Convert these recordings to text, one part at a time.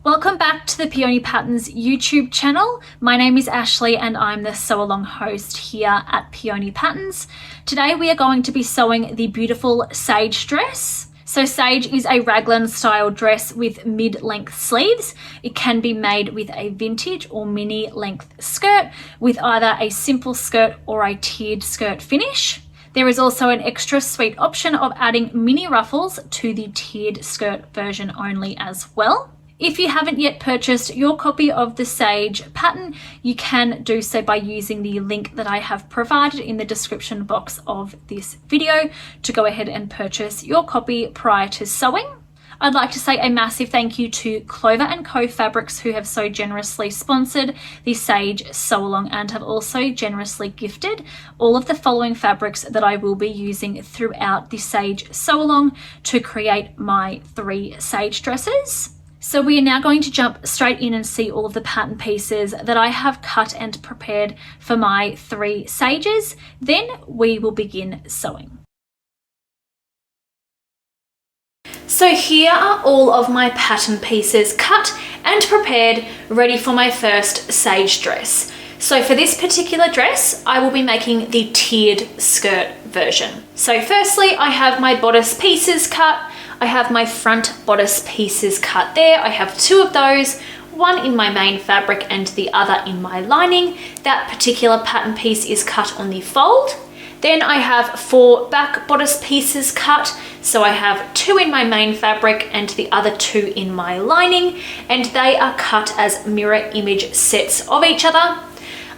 Welcome back to the Peony Patterns YouTube channel. My name is Ashley and I'm the sew along host here at Peony Patterns. Today we are going to be sewing the beautiful Sage dress. So Sage is a raglan style dress with mid-length sleeves. It can be made with a vintage or mini length skirt with either a simple skirt or a tiered skirt finish. There is also an extra sweet option of adding mini ruffles to the tiered skirt version only as well. If you haven't yet purchased your copy of the Sage pattern, you can do so by using the link that I have provided in the description box of this video to go ahead and purchase your copy prior to sewing. I'd like to say a massive thank you to Clover & Co Fabrics who have so generously sponsored the Sage sew along and have also generously gifted all of the following fabrics that I will be using throughout the Sage sew along to create my 3 Sage dresses. So we are now going to jump straight in and see all of the pattern pieces that I have cut and prepared for my 3 Sages. Then we will begin sewing. So here are all of my pattern pieces cut and prepared, ready for my first Sage dress. So for this particular dress, I will be making the tiered skirt version. So firstly, I have my bodice pieces cut. I have my front bodice pieces cut there. I have 2 of those, one in my main fabric and the other in my lining. That particular pattern piece is cut on the fold. Then I have 4 back bodice pieces cut. So I have 2 in my main fabric and the other 2 in my lining, and they are cut as mirror image sets of each other.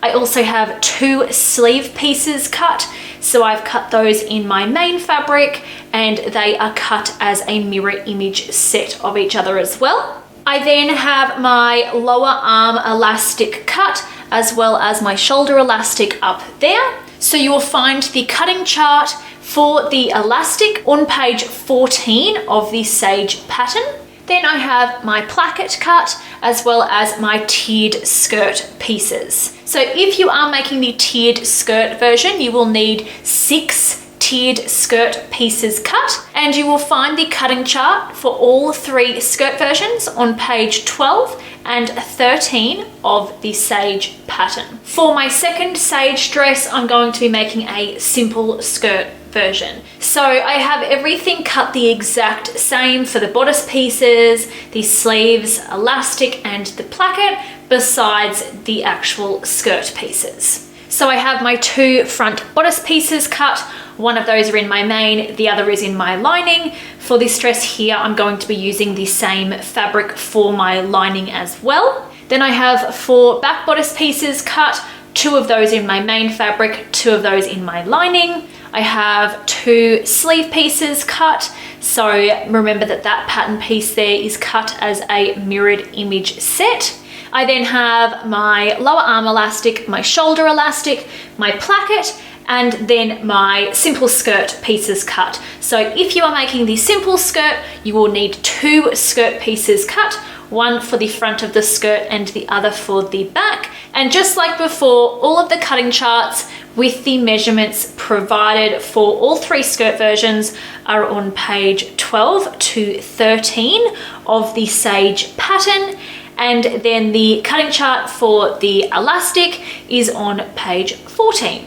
I also have 2 sleeve pieces cut, so I've cut those in my main fabric and they are cut as a mirror image set of each other as well. I then have my lower arm elastic cut as well as my shoulder elastic up there. So you will find the cutting chart for the elastic on page 14 of the Sage pattern. Then I have my placket cut as well as my tiered skirt pieces. So if you are making the tiered skirt version, you will need 6 tiered skirt pieces cut, and you will find the cutting chart for all 3 skirt versions on page 12 and 13 of the Sage pattern. For my second Sage dress, I'm going to be making a simple skirt version. So I have everything cut the exact same for the bodice pieces, the sleeves, elastic and the placket, besides the actual skirt pieces. So I have my 2 front bodice pieces cut. One of those are in my main, the other is in my lining. For this dress here, I'm going to be using the same fabric for my lining as well. Then I have 4 back bodice pieces cut, 2 of those in my main fabric, 2 of those in my lining. I have 2 sleeve pieces cut, so remember that that pattern piece there is cut as a mirrored image set. I then have my lower arm elastic, my shoulder elastic, my placket, and then my simple skirt pieces cut. So if you are making the simple skirt, you will need 2 skirt pieces cut, one for the front of the skirt and the other for the back. And just like before, all of the cutting charts with the measurements provided for all 3 skirt versions are on page 12 to 13 of the Sage pattern. And then the cutting chart for the elastic is on page 14.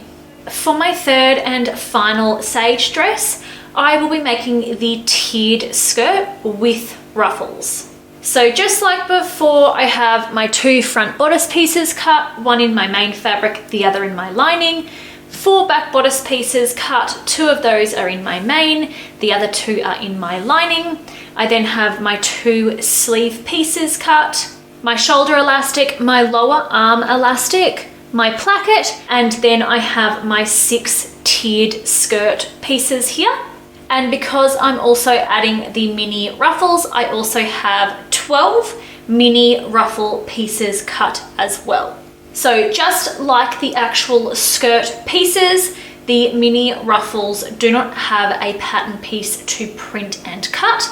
For my third and final Sage dress, I will be making the tiered skirt with ruffles. So just like before, I have my 2 front bodice pieces cut, one in my main fabric, the other in my lining. 4 back bodice pieces cut, 2 of those are in my main, the other 2 are in my lining. I then have my 2 sleeve pieces cut, my shoulder elastic, my lower arm elastic, my placket, and then I have my 6 tiered skirt pieces here. And because I'm also adding the mini ruffles, I also have 12 mini ruffle pieces cut as well. So just like the actual skirt pieces, the mini ruffles do not have a pattern piece to print and cut.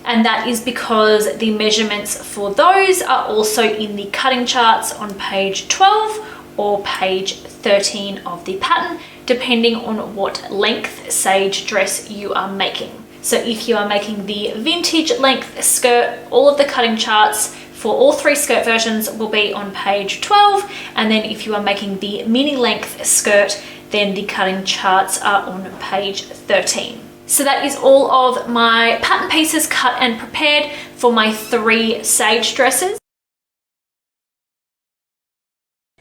And that is because the measurements for those are also in the cutting charts on page 12 or page 13 of the pattern, depending on what length Sage dress you are making. So if you are making the vintage length skirt, all of the cutting charts for all 3 skirt versions will be on page 12, and then if you are making the mini length skirt, then the cutting charts are on page 13. So that is all of my pattern pieces cut and prepared for my 3 sage dresses.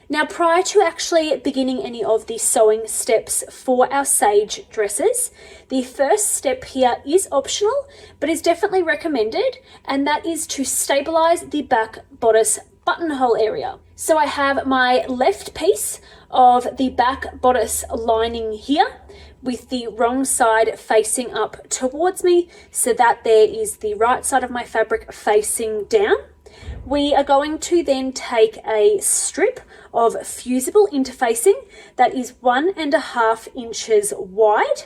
Now, prior to actually beginning any of the sewing steps for our sage dresses, the first step here is optional, but is definitely recommended, and that is to stabilize the back bodice buttonhole area. So I have my left piece of the back bodice lining here with the wrong side facing up towards me, so that there is the right side of my fabric facing down. We are going to then take a strip of fusible interfacing that is 1.5 inches wide,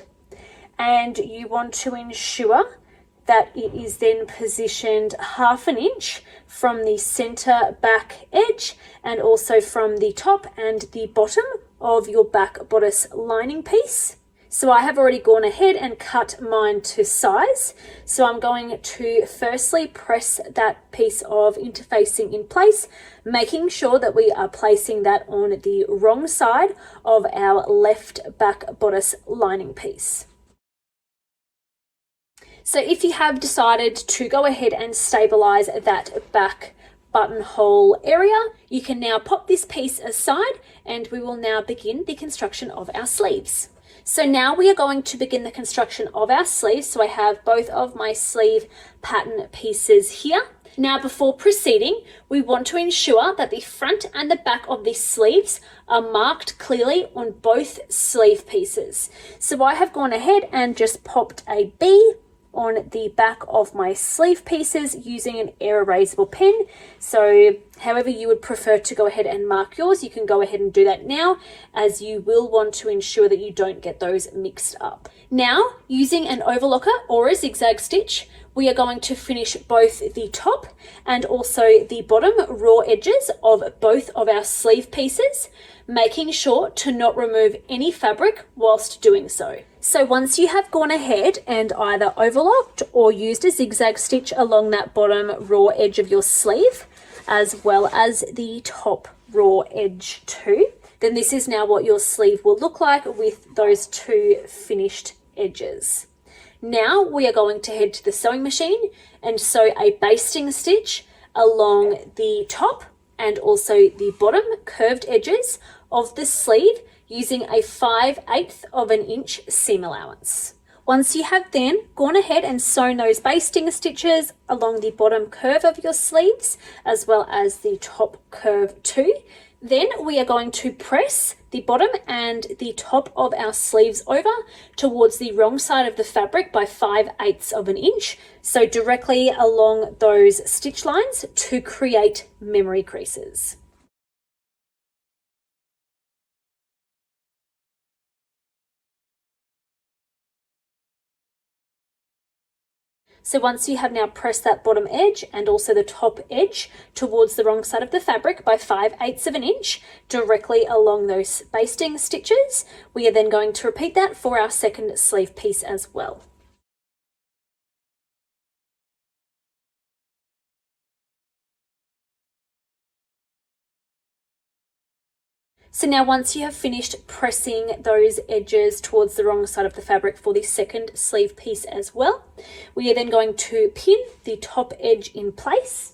and you want to ensure that it is then positioned 1/2 inch from the center back edge and also from the top and the bottom of your back bodice lining piece. So I have already gone ahead and cut mine to size. So I'm going to firstly press that piece of interfacing in place, making sure that we are placing that on the wrong side of our left back bodice lining piece. So if you have decided to go ahead and stabilize that back buttonhole area, you can now pop this piece aside, and we will now begin the construction of our sleeves. So now we are going to begin the construction of our sleeves. So I have both of my sleeve pattern pieces here. Now, before proceeding, we want to ensure that the front and the back of the sleeves are marked clearly on both sleeve pieces. So I have gone ahead and just popped a B on the back of my sleeve pieces using an air erasable pen. So however you would prefer to go ahead and mark yours, you can go ahead and do that now, as you will want to ensure that you don't get those mixed up. Now, using an overlocker or a zigzag stitch, we are going to finish both the top and also the bottom raw edges of both of our sleeve pieces, making sure to not remove any fabric whilst doing so. So once you have gone ahead and either overlocked or used a zigzag stitch along that bottom raw edge of your sleeve, as well as the top raw edge too, then this is now what your sleeve will look like with those 2 finished edges. Now we are going to head to the sewing machine and sew a basting stitch along the top and also the bottom curved edges of the sleeve using a 5/8 of an inch seam allowance. Once you have then gone ahead and sewn those basting stitches along the bottom curve of your sleeves as well as the top curve too, then we are going to press the bottom and the top of our sleeves over towards the wrong side of the fabric by 5/8 of an inch, so directly along those stitch lines to create memory creases. So once you have now pressed that bottom edge and also the top edge towards the wrong side of the fabric by 5/8 of an inch directly along those basting stitches, we are then going to repeat that for our second sleeve piece as well. So now once you have finished pressing those edges towards the wrong side of the fabric for the second sleeve piece as well, we are then going to pin the top edge in place.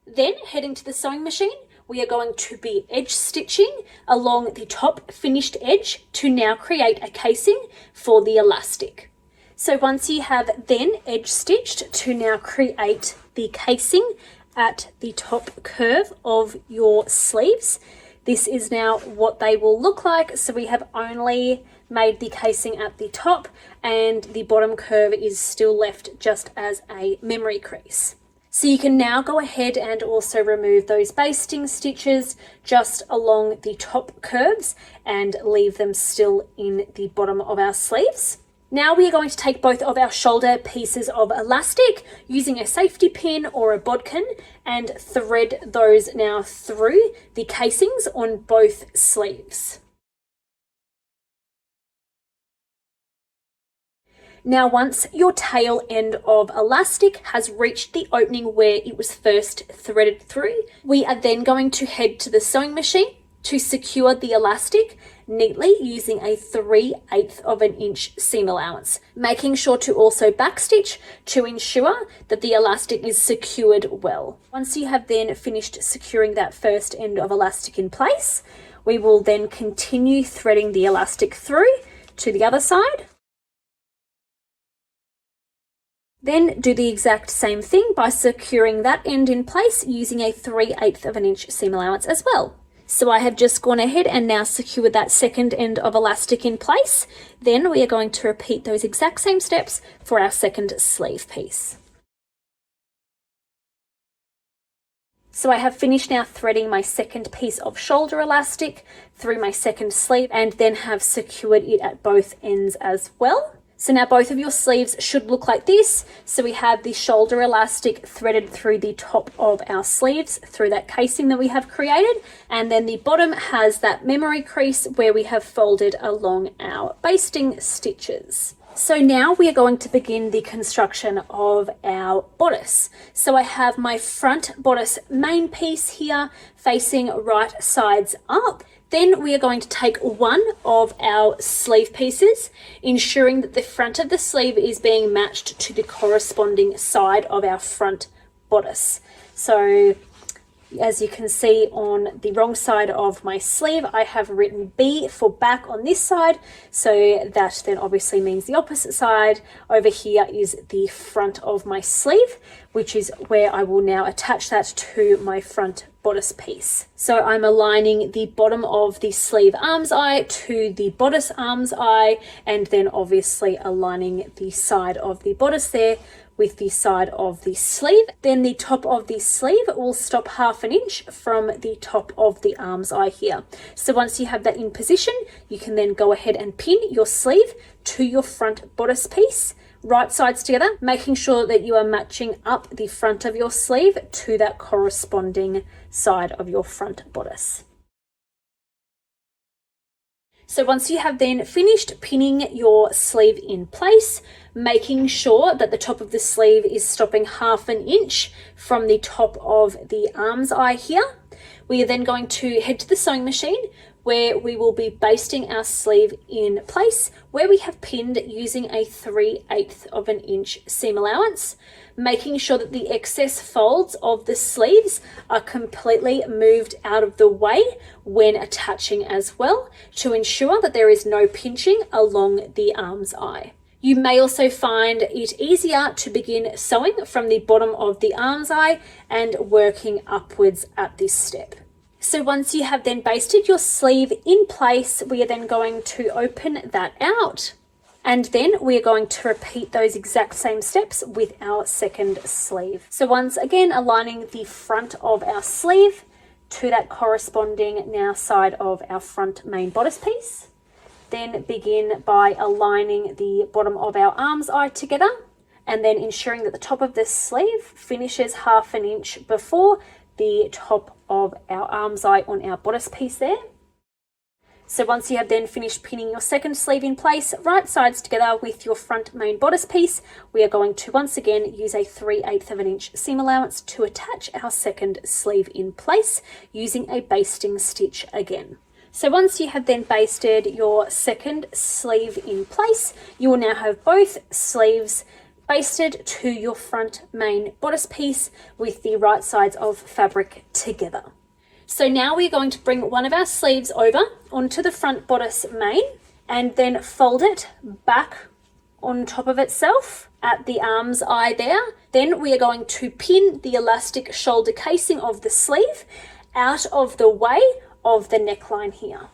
Then heading to the sewing machine, we are going to be edge stitching along the top finished edge to now create a casing for the elastic. So once you have then edge stitched to now create the casing at the top curve of your sleeves, this is now what they will look like. So we have only made the casing at the top and the bottom curve is still left just as a memory crease. So you can now go ahead and also remove those basting stitches just along the top curves and leave them still in the bottom of our sleeves. Now we are going to take both of our shoulder pieces of elastic using a safety pin or a bodkin and thread those now through the casings on both sleeves. Now, once your tail end of elastic has reached the opening where it was first threaded through, we are then going to head to the sewing machine to secure the elastic neatly using a 3/8 of an inch seam allowance, making sure to also backstitch to ensure that the elastic is secured well. Once you have then finished securing that first end of elastic in place, we will then continue threading the elastic through to the other side. Then do the exact same thing by securing that end in place using a 3/8 of an inch seam allowance as well. So I have just gone ahead and now secured that second end of elastic in place. Then we are going to repeat those exact same steps for our second sleeve piece. So I have finished now threading my second piece of shoulder elastic through my second sleeve and then have secured it at both ends as well. So now both of your sleeves should look like this. So we have the shoulder elastic threaded through the top of our sleeves through that casing that we have created. And then the bottom has that memory crease where we have folded along our basting stitches. So now we are going to begin the construction of our bodice. So I have my front bodice main piece here facing right sides up. Then we are going to take one of our sleeve pieces, ensuring that the front of the sleeve is being matched to the corresponding side of our front bodice. So as you can see on the wrong side of my sleeve, I have written B for back on this side. So that then obviously means the opposite side. Over here is the front of my sleeve, which is where I will now attach that to my front bodice piece. So I'm aligning the bottom of the sleeve arm's eye to the bodice arm's eye, and then obviously aligning the side of the bodice there with the side of the sleeve. Then the top of the sleeve will stop 1/2 inch from the top of the arm's eye here. So once you have that in position, you can then go ahead and pin your sleeve to your front bodice piece, right sides together, making sure that you are matching up the front of your sleeve to that corresponding side of your front bodice. So once you have then finished pinning your sleeve in place, making sure that the top of the sleeve is stopping 1/2 inch from the top of the arm's eye here, we are then going to head to the sewing machine where we will be basting our sleeve in place where we have pinned using a 3/8 of an inch seam allowance, making sure that the excess folds of the sleeves are completely moved out of the way when attaching as well, to ensure that there is no pinching along the arm's eye. You may also find it easier to begin sewing from the bottom of the arm's eye and working upwards at this step. So once you have then basted your sleeve in place, we are then going to open that out. And then we are going to repeat those exact same steps with our second sleeve. So once again, aligning the front of our sleeve to that corresponding now side of our front main bodice piece. Then begin by aligning the bottom of our arm's eye together, and then ensuring that the top of this sleeve finishes 1/2 inch before the top of our arm's eye on our bodice piece there. So once you have then finished pinning your second sleeve in place, right sides together with your front main bodice piece, we are going to once again use a 3/8 of an inch seam allowance to attach our second sleeve in place using a basting stitch again. So once you have then basted your second sleeve in place, you will now have both sleeves basted to your front main bodice piece with the right sides of fabric together. So now we're going to bring one of our sleeves over onto the front bodice main and then fold it back on top of itself at the arm's eye there. Then we are going to pin the elastic shoulder casing of the sleeve out of the way of the neckline here.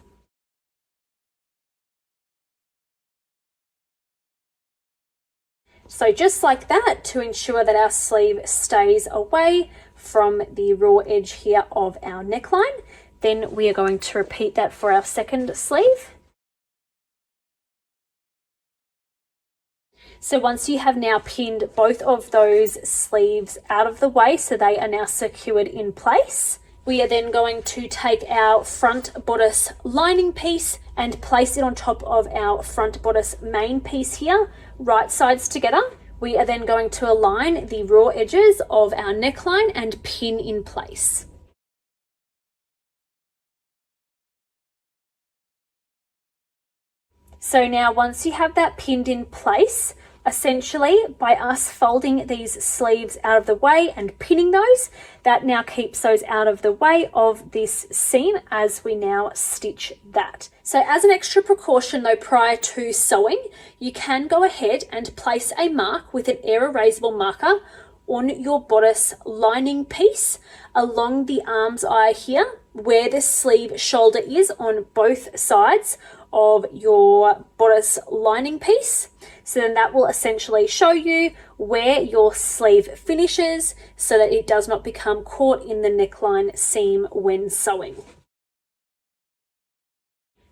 So just like that, to ensure that our sleeve stays away from the raw edge here of our neckline. Then we are going to repeat that for our second sleeve. So once you have now pinned both of those sleeves out of the way, so they are now secured in place, we are then going to take our front bodice lining piece and place it on top of our front bodice main piece here, right sides together, we are then going to align the raw edges of our neckline and pin in place. So now once you have that pinned in place, essentially by us folding these sleeves out of the way and pinning those, that now keeps those out of the way of this seam as we now stitch that. So as an extra precaution though, prior to sewing, you can go ahead and place a mark with an air erasable marker on your bodice lining piece along the arm's eye here, where the sleeve shoulder is on both sides of your bodice lining piece. So then that will essentially show you where your sleeve finishes so that it does not become caught in the neckline seam when sewing.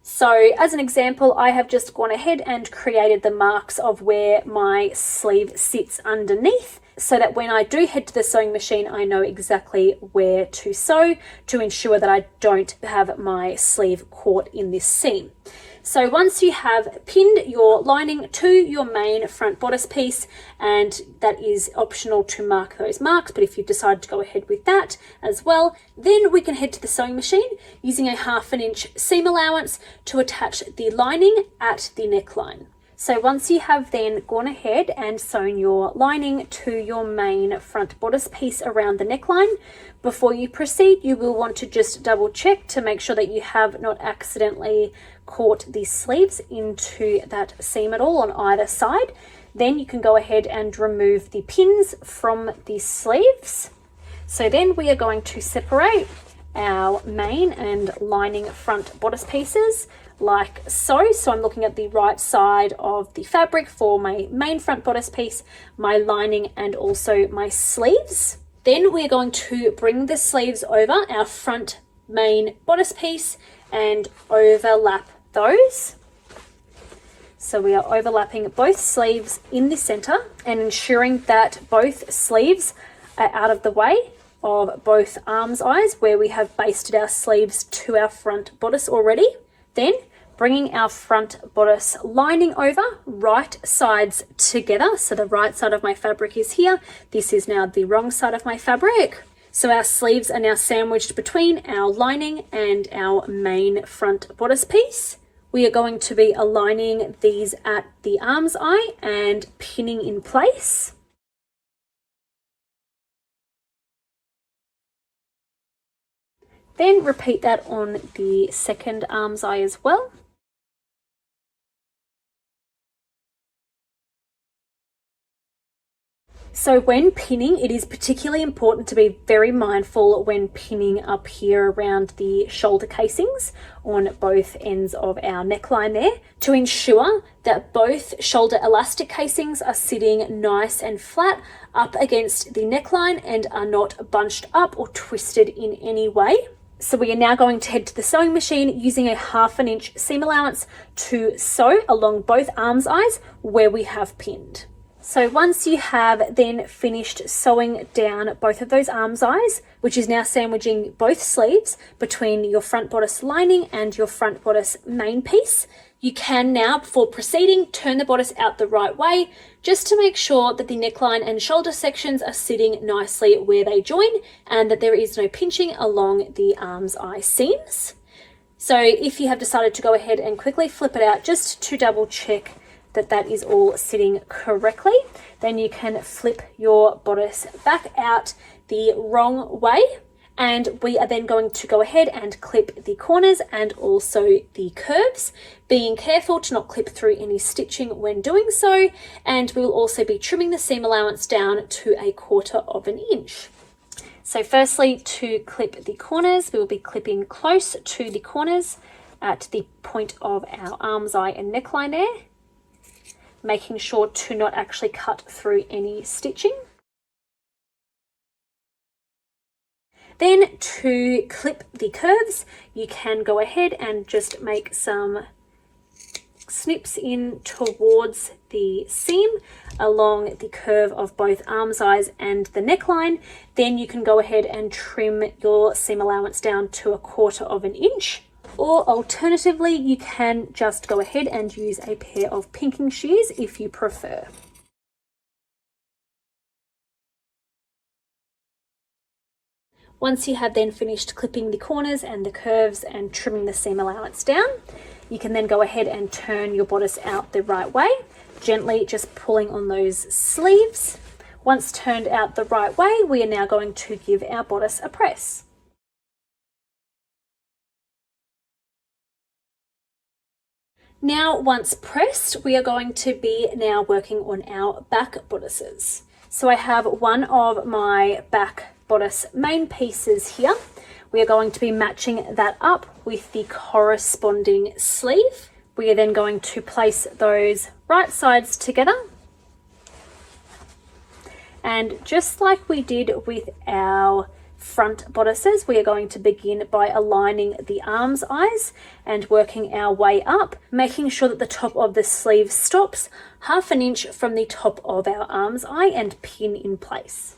So as an example, I have just gone ahead and created the marks of where my sleeve sits underneath, so that when I do head to the sewing machine, I know exactly where to sew to ensure that I don't have my sleeve caught in this seam. So once you have pinned your lining to your main front bodice piece, and that is optional to mark those marks, but if you decide to go ahead with that as well, then we can head to the sewing machine using a 1/2 inch seam allowance to attach the lining at the neckline. So once you have then gone ahead and sewn your lining to your main front bodice piece around the neckline, before you proceed, you will want to just double check to make sure that you have not accidentally caught the sleeves into that seam at all on either side. Then you can go ahead and remove the pins from the sleeves. So then we are going to separate our main and lining front bodice pieces like so. So I'm looking at the right side of the fabric for my main front bodice piece, my lining, and also my sleeves. Then we're going to bring the sleeves over our front main bodice piece and overlap those. So we are overlapping both sleeves in the center and ensuring that both sleeves are out of the way of both arms' eyes where we have basted our sleeves to our front bodice already. Then bringing our front bodice lining over, right sides together. So the right side of my fabric is here. This is now the wrong side of my fabric. So our sleeves are now sandwiched between our lining and our main front bodice piece. We are going to be aligning these at the arm's eye and pinning in place. Then repeat that on the second arm's eye as well. So when pinning, it is particularly important to be very mindful when pinning up here around the shoulder casings on both ends of our neckline there, to ensure that both shoulder elastic casings are sitting nice and flat up against the neckline and are not bunched up or twisted in any way. So we are now going to head to the sewing machine using a 1/2 inch seam allowance to sew along both arms' eyes where we have pinned. So once you have then finished sewing down both of those arms' eyes, which is now sandwiching both sleeves between your front bodice lining and your front bodice main piece, you can now, before proceeding, turn the bodice out the right way, just to make sure that the neckline and shoulder sections are sitting nicely where they join and that there is no pinching along the arms' eye seams. So if you have decided to go ahead and quickly flip it out just to double check that that is all sitting correctly, then you can flip your bodice back out the wrong way, and we are then going to go ahead and clip the corners and also the curves, being careful to not clip through any stitching when doing so, and we will also be trimming the seam allowance down to 1/4 inch. So firstly, to clip the corners, we will be clipping close to the corners at the point of our arm's eye and neckline there, making sure to not actually cut through any stitching. Then to clip the curves, you can go ahead and just make some snips in towards the seam along the curve of both arms' eyes and the neckline. Then you can go ahead and trim your seam allowance down to 1/4 inch. Or alternatively, you can just go ahead and use a pair of pinking shears if you prefer. Once you have then finished clipping the corners and the curves and trimming the seam allowance down, you can then go ahead and turn your bodice out the right way, gently just pulling on those sleeves. Once turned out the right way, we are now going to give our bodice a press. Now, once pressed, we are going to be now working on our back bodices. So I have one of my back bodice main pieces here. We are going to be matching that up with the corresponding sleeve. We are then going to place those right sides together. And just like we did with our front bodices, we are going to begin by aligning the arms eyes and working our way up, making sure that the top of the sleeve stops 1/2 inch from the top of our arms eye and pin in place.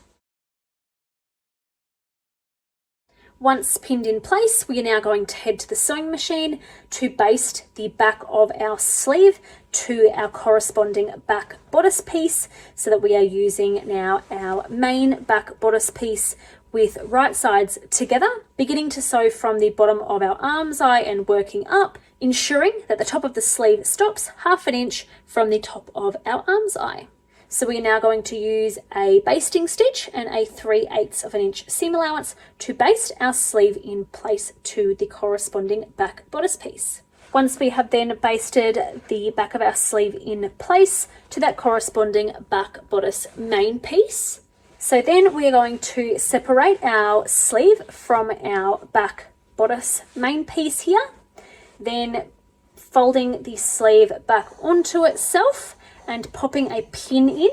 Once pinned in place, we are now going to head to the sewing machine to baste the back of our sleeve to our corresponding back bodice piece, so that we are using now our main back bodice piece with right sides together, beginning to sew from the bottom of our arms eye and working up, ensuring that the top of the sleeve stops 1/2 inch from the top of our arms eye. So we are now going to use a basting stitch and a 3/8 inch seam allowance to baste our sleeve in place to the corresponding back bodice piece. Once we have then basted the back of our sleeve in place to that corresponding back bodice main piece, so then we are going to separate our sleeve from our back bodice main piece here, then folding the sleeve back onto itself and popping a pin in.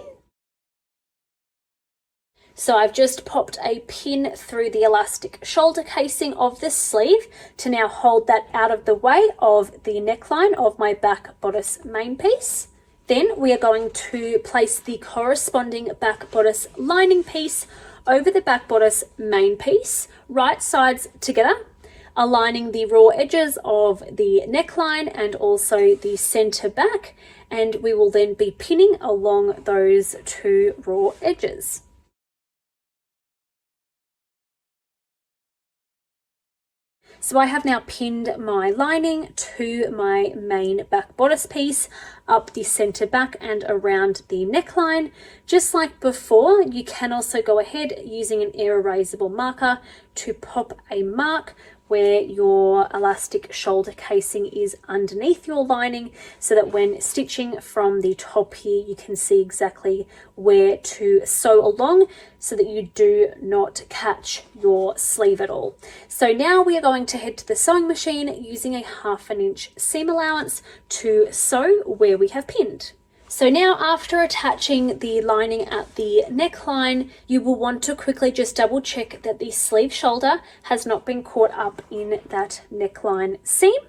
So I've just popped a pin through the elastic shoulder casing of the sleeve to now hold that out of the way of the neckline of my back bodice main piece. Then we are going to place the corresponding back bodice lining piece over the back bodice main piece, right sides together, aligning the raw edges of the neckline and also the center back, and we will then be pinning along those two raw edges. So I have now pinned my lining to my main back bodice piece up the center back and around the neckline. Just like before, you can also go ahead using an air erasable marker to pop a mark where your elastic shoulder casing is underneath your lining, so that when stitching from the top here, you can see exactly where to sew along so that you do not catch your sleeve at all. So now we are going to head to the sewing machine using a 1/2 inch seam allowance to sew where we have pinned. So now, after attaching the lining at the neckline, you will want to quickly just double check that the sleeve shoulder has not been caught up in that neckline seam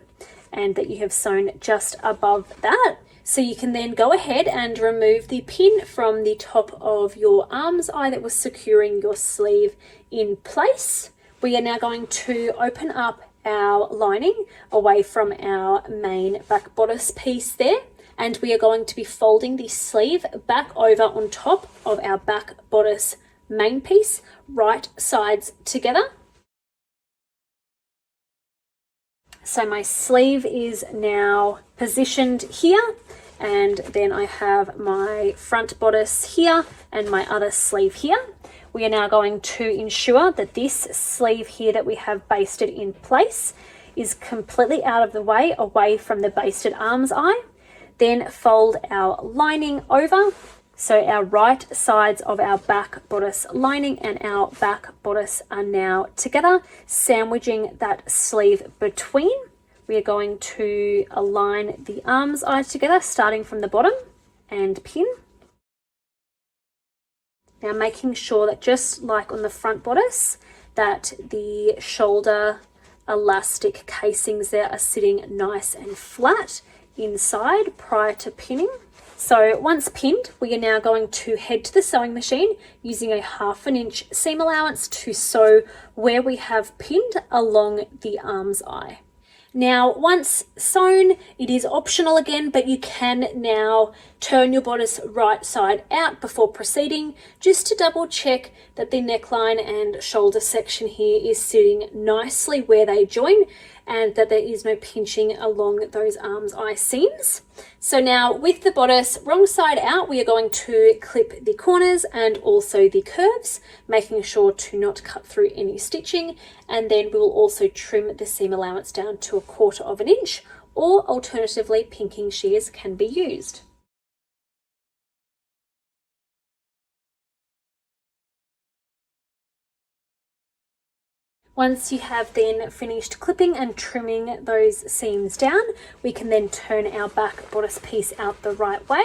and that you have sewn just above that. So you can then go ahead and remove the pin from the top of your arms eye that was securing your sleeve in place. We are now going to open up our lining away from our main back bodice piece there, and we are going to be folding the sleeve back over on top of our back bodice main piece, right sides together. So my sleeve is now positioned here, and then I have my front bodice here and my other sleeve here. We are now going to ensure that this sleeve here that we have basted in place is completely out of the way, away from the basted arms eye. Then fold our lining over, so our right sides of our back bodice lining and our back bodice are now together, sandwiching that sleeve between. We are going to align the arms eyes together, starting from the bottom, and pin. Now making sure that, just like on the front bodice, that the shoulder elastic casings there are sitting nice and flat inside prior to pinning. So once pinned, we are now going to head to the sewing machine using a 1/2 inch seam allowance to sew where we have pinned along the arms eye. Now, once sewn, it is optional again, but you can now turn your bodice right side out before proceeding, just to double check that the neckline and shoulder section here is sitting nicely where they join and that there is no pinching along those arms eye seams. So now with the bodice wrong side out, we are going to clip the corners and also the curves, making sure to not cut through any stitching, and then we will also trim the seam allowance down to 1/4 inch, or alternatively pinking shears can be used. Once you have then finished clipping and trimming those seams down, we can then turn our back bodice piece out the right way.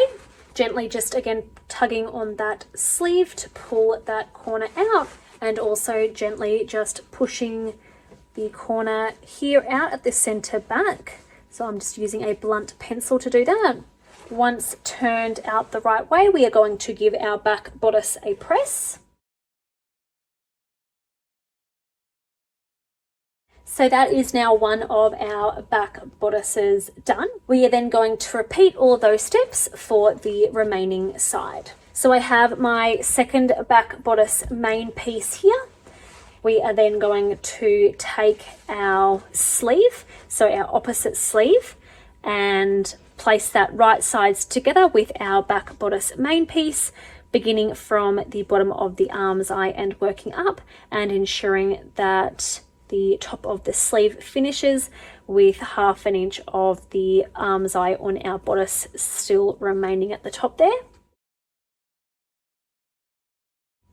Gently just again tugging on that sleeve to pull that corner out, and also gently just pushing the corner here out at the center back. So I'm just using a blunt pencil to do that. Once turned out the right way, we are going to give our back bodice a press. So that is now one of our back bodices done. We are then going to repeat all of those steps for the remaining side. So I have my second back bodice main piece here. We are then going to take our sleeve, so our opposite sleeve, and place that right sides together with our back bodice main piece, beginning from the bottom of the arm's eye and working up, and ensuring that the top of the sleeve finishes with 1/2 inch of the arm's eye on our bodice still remaining at the top there.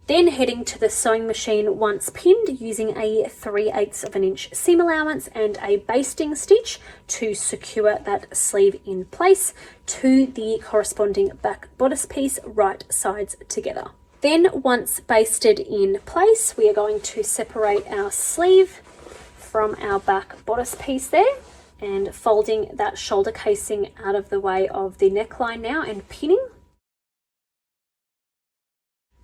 Then heading to the sewing machine once pinned, using a 3/8 inch seam allowance and a basting stitch to secure that sleeve in place to the corresponding back bodice piece right sides together. Then once basted in place, we are going to separate our sleeve from our back bodice piece there, and folding that shoulder casing out of the way of the neckline now and pinning.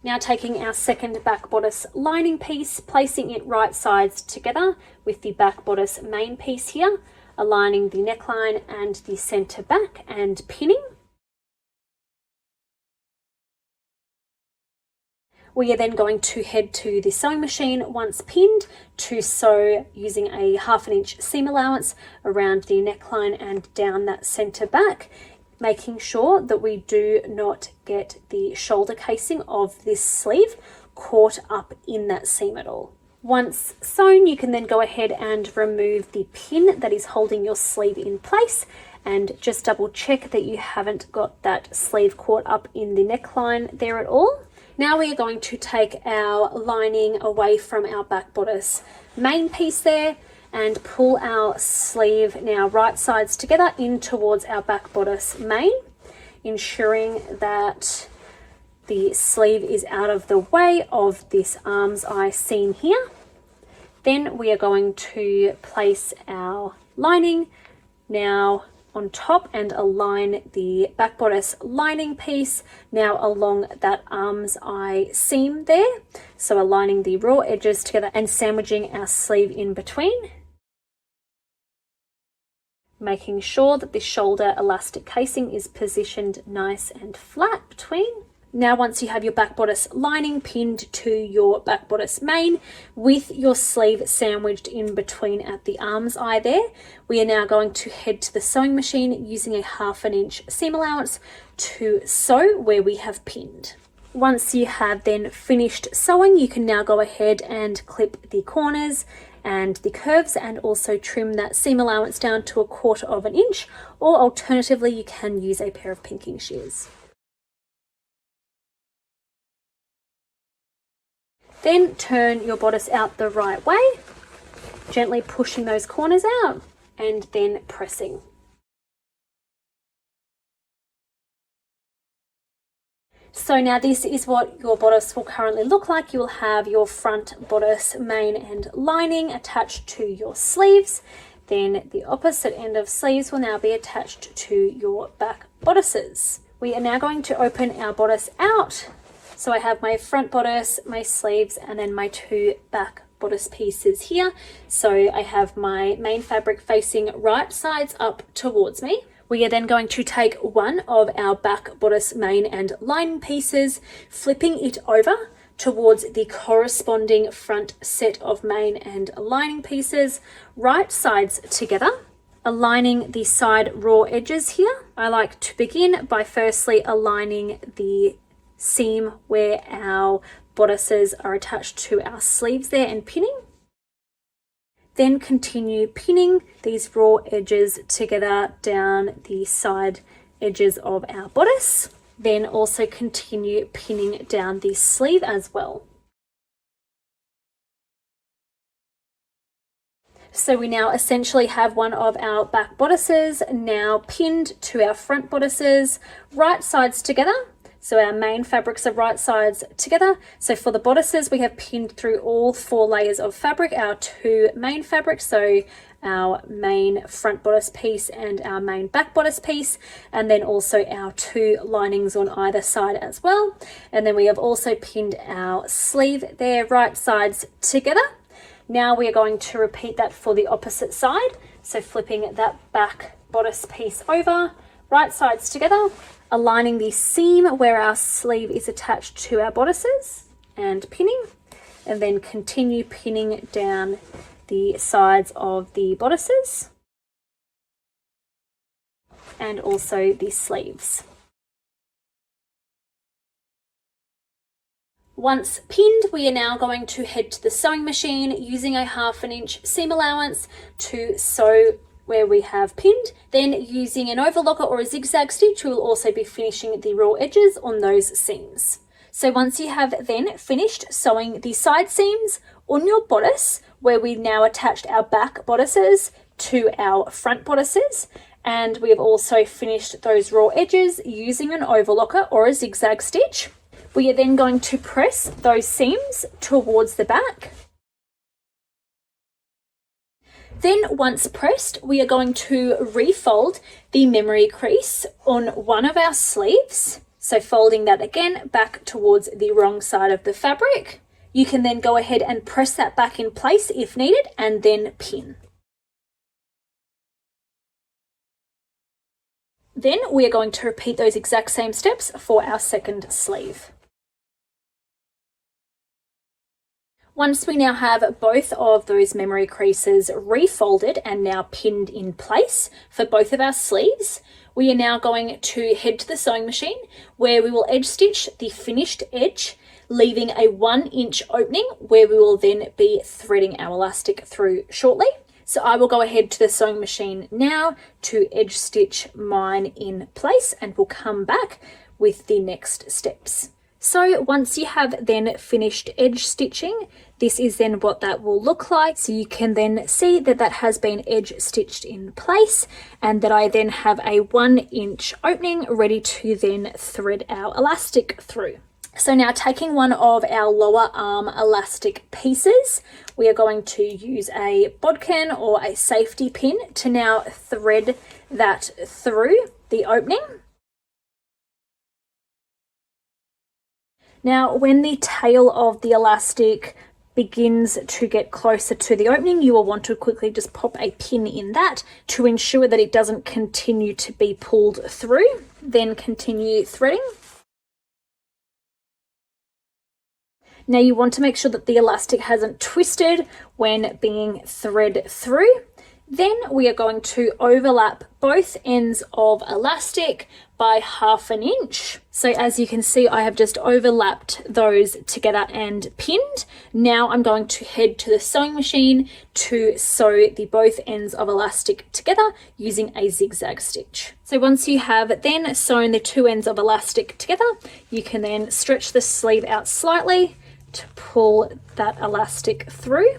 Now taking our second back bodice lining piece, placing it right sides together with the back bodice main piece here, aligning the neckline and the center back and pinning. We are then going to head to the sewing machine once pinned to sew using a 1/2 inch seam allowance around the neckline and down that center back, making sure that we do not get the shoulder casing of this sleeve caught up in that seam at all. Once sewn, you can then go ahead and remove the pin that is holding your sleeve in place, and just double check that you haven't got that sleeve caught up in the neckline there at all. Now we are going to take our lining away from our back bodice main piece there and pull our sleeve now right sides together in towards our back bodice main, ensuring that the sleeve is out of the way of this arm's eye seam here. Then we are going to place our lining now on top and align the back bodice lining piece now along that arm's eye seam there. So aligning the raw edges together and sandwiching our sleeve in between, making sure that the shoulder elastic casing is positioned nice and flat between. Now once you have your back bodice lining pinned to your back bodice main with your sleeve sandwiched in between at the arm's eye there, we are now going to head to the sewing machine using a 1/2 inch seam allowance to sew where we have pinned. Once you have then finished sewing, you can now go ahead and clip the corners and the curves and also trim that seam allowance down to 1/4 inch, or alternatively you can use a pair of pinking shears. Then turn your bodice out the right way, gently pushing those corners out and then pressing. So now this is what your bodice will currently look like. You will have your front bodice main and lining attached to your sleeves. Then the opposite end of sleeves will now be attached to your back bodices. We are now going to open our bodice out. So I have my front bodice, my sleeves, and then my 2 back bodice pieces here. So I have my main fabric facing right sides up towards me. We are then going to take one of our back bodice main and lining pieces, flipping it over towards the corresponding front set of main and lining pieces, right sides together, aligning the side raw edges here. I like to begin by firstly aligning the seam where our bodices are attached to our sleeves there and pinning. Then continue pinning these raw edges together down the side edges of our bodice. Then also continue pinning down the sleeve as well. So we now essentially have one of our back bodices now pinned to our front bodices, right sides together. So our main fabrics are right sides together. So for the bodices, we have pinned through all 4 layers of fabric, our 2 main fabrics, so our main front bodice piece and our main back bodice piece, and then also our 2 linings on either side as well. And then we have also pinned our sleeve there, right sides together. Now we are going to repeat that for the opposite side. So flipping that back bodice piece over, right sides together, aligning the seam where our sleeve is attached to our bodices and pinning, and then continue pinning down the sides of the bodices and also the sleeves. Once pinned, we are now going to head to the sewing machine using a 1/2 inch seam allowance to sew where we have pinned. Then using an overlocker or a zigzag stitch, we will also be finishing the raw edges on those seams. So once you have then finished sewing the side seams on your bodice, where we now attached our back bodices to our front bodices, and we have also finished those raw edges using an overlocker or a zigzag stitch, we are then going to press those seams towards the back. Then once pressed, we are going to refold the memory crease on one of our sleeves. So folding that again back towards the wrong side of the fabric. You can then go ahead and press that back in place if needed and then pin. Then we are going to repeat those exact same steps for our second sleeve. Once we now have both of those memory creases refolded and now pinned in place for both of our sleeves, we are now going to head to the sewing machine where we will edge stitch the finished edge, leaving a 1 inch opening where we will then be threading our elastic through shortly. So I will go ahead to the sewing machine now to edge stitch mine in place, and we'll come back with the next steps. So once you have then finished edge stitching, this is then what that will look like. So you can then see that that has been edge stitched in place, and that I then have a 1 inch opening ready to then thread our elastic through. So now taking one of our lower arm elastic pieces, we are going to use a bodkin or a safety pin to now thread that through the opening. Now, when the tail of the elastic begins to get closer to the opening, you will want to quickly just pop a pin in that to ensure that it doesn't continue to be pulled through. Then continue threading. Now you want to make sure that the elastic hasn't twisted when being thread through. Then we are going to overlap both ends of elastic by 1/2 inch. So as you can see, I have just overlapped those together and pinned. Now I'm going to head to the sewing machine to sew the both ends of elastic together using a zigzag stitch. So once you have then sewn the 2 ends of elastic together, you can then stretch the sleeve out slightly to pull that elastic through.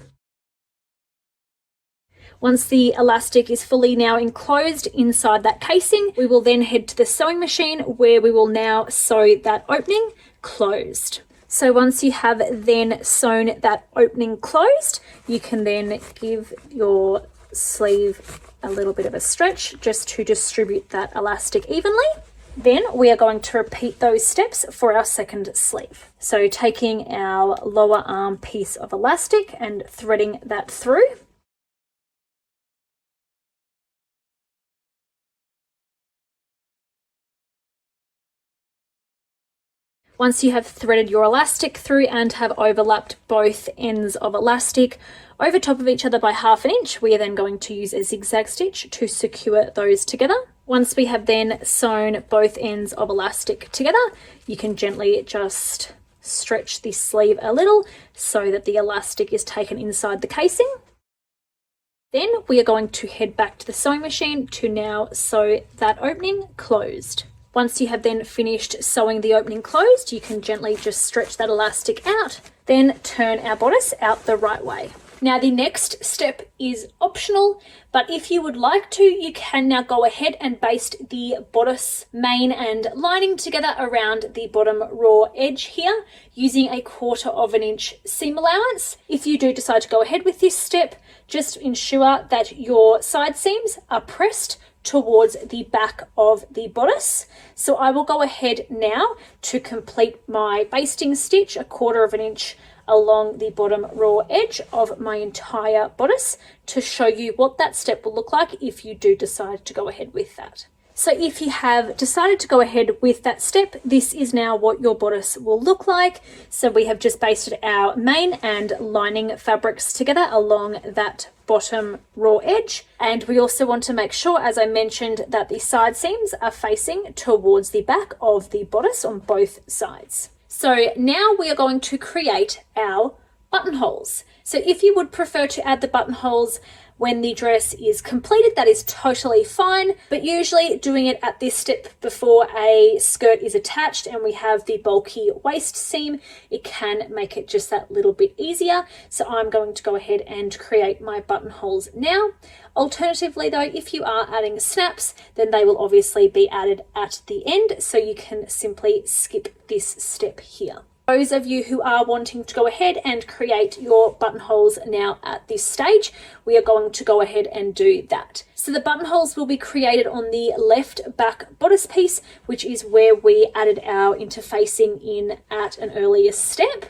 Once the elastic is fully now enclosed inside that casing, we will then head to the sewing machine where we will now sew that opening closed. So once you have then sewn that opening closed, you can then give your sleeve a little bit of a stretch just to distribute that elastic evenly. Then we are going to repeat those steps for our second sleeve. So taking our lower arm piece of elastic and threading that through. Once you have threaded your elastic through and have overlapped both ends of elastic over top of each other by 1/2 inch, we are then going to use a zigzag stitch to secure those together. Once we have then sewn both ends of elastic together, you can gently just stretch the sleeve a little so that the elastic is taken inside the casing. Then we are going to head back to the sewing machine to now sew that opening closed. Once you have then finished sewing the opening closed, you can gently just stretch that elastic out, then turn our bodice out the right way. Now the next step is optional, but if you would like to, you can now go ahead and baste the bodice main and lining together around the bottom raw edge here using a 1/4 inch seam allowance. If you do decide to go ahead with this step, just ensure that your side seams are pressed towards the back of the bodice. So I will go ahead now to complete my basting stitch, a 1/4 inch along the bottom raw edge of my entire bodice to show you what that step will look like if you do decide to go ahead with that. So if you have decided to go ahead with that step, this is now what your bodice will look like. So we have just basted our main and lining fabrics together along that bottom raw edge. And we also want to make sure, as I mentioned, that the side seams are facing towards the back of the bodice on both sides. So now we are going to create our buttonholes. So if you would prefer to add the buttonholes when the dress is completed, that is totally fine, but usually doing it at this step before a skirt is attached and we have the bulky waist seam, it can make it just that little bit easier. So I'm going to go ahead and create my buttonholes now. Alternatively though, if you are adding snaps, then they will obviously be added at the end, so you can simply skip this step here. Those of you who are wanting to go ahead and create your buttonholes now at this stage, we are going to go ahead and do that. So the buttonholes will be created on the left back bodice piece, which is where we added our interfacing in at an earlier step.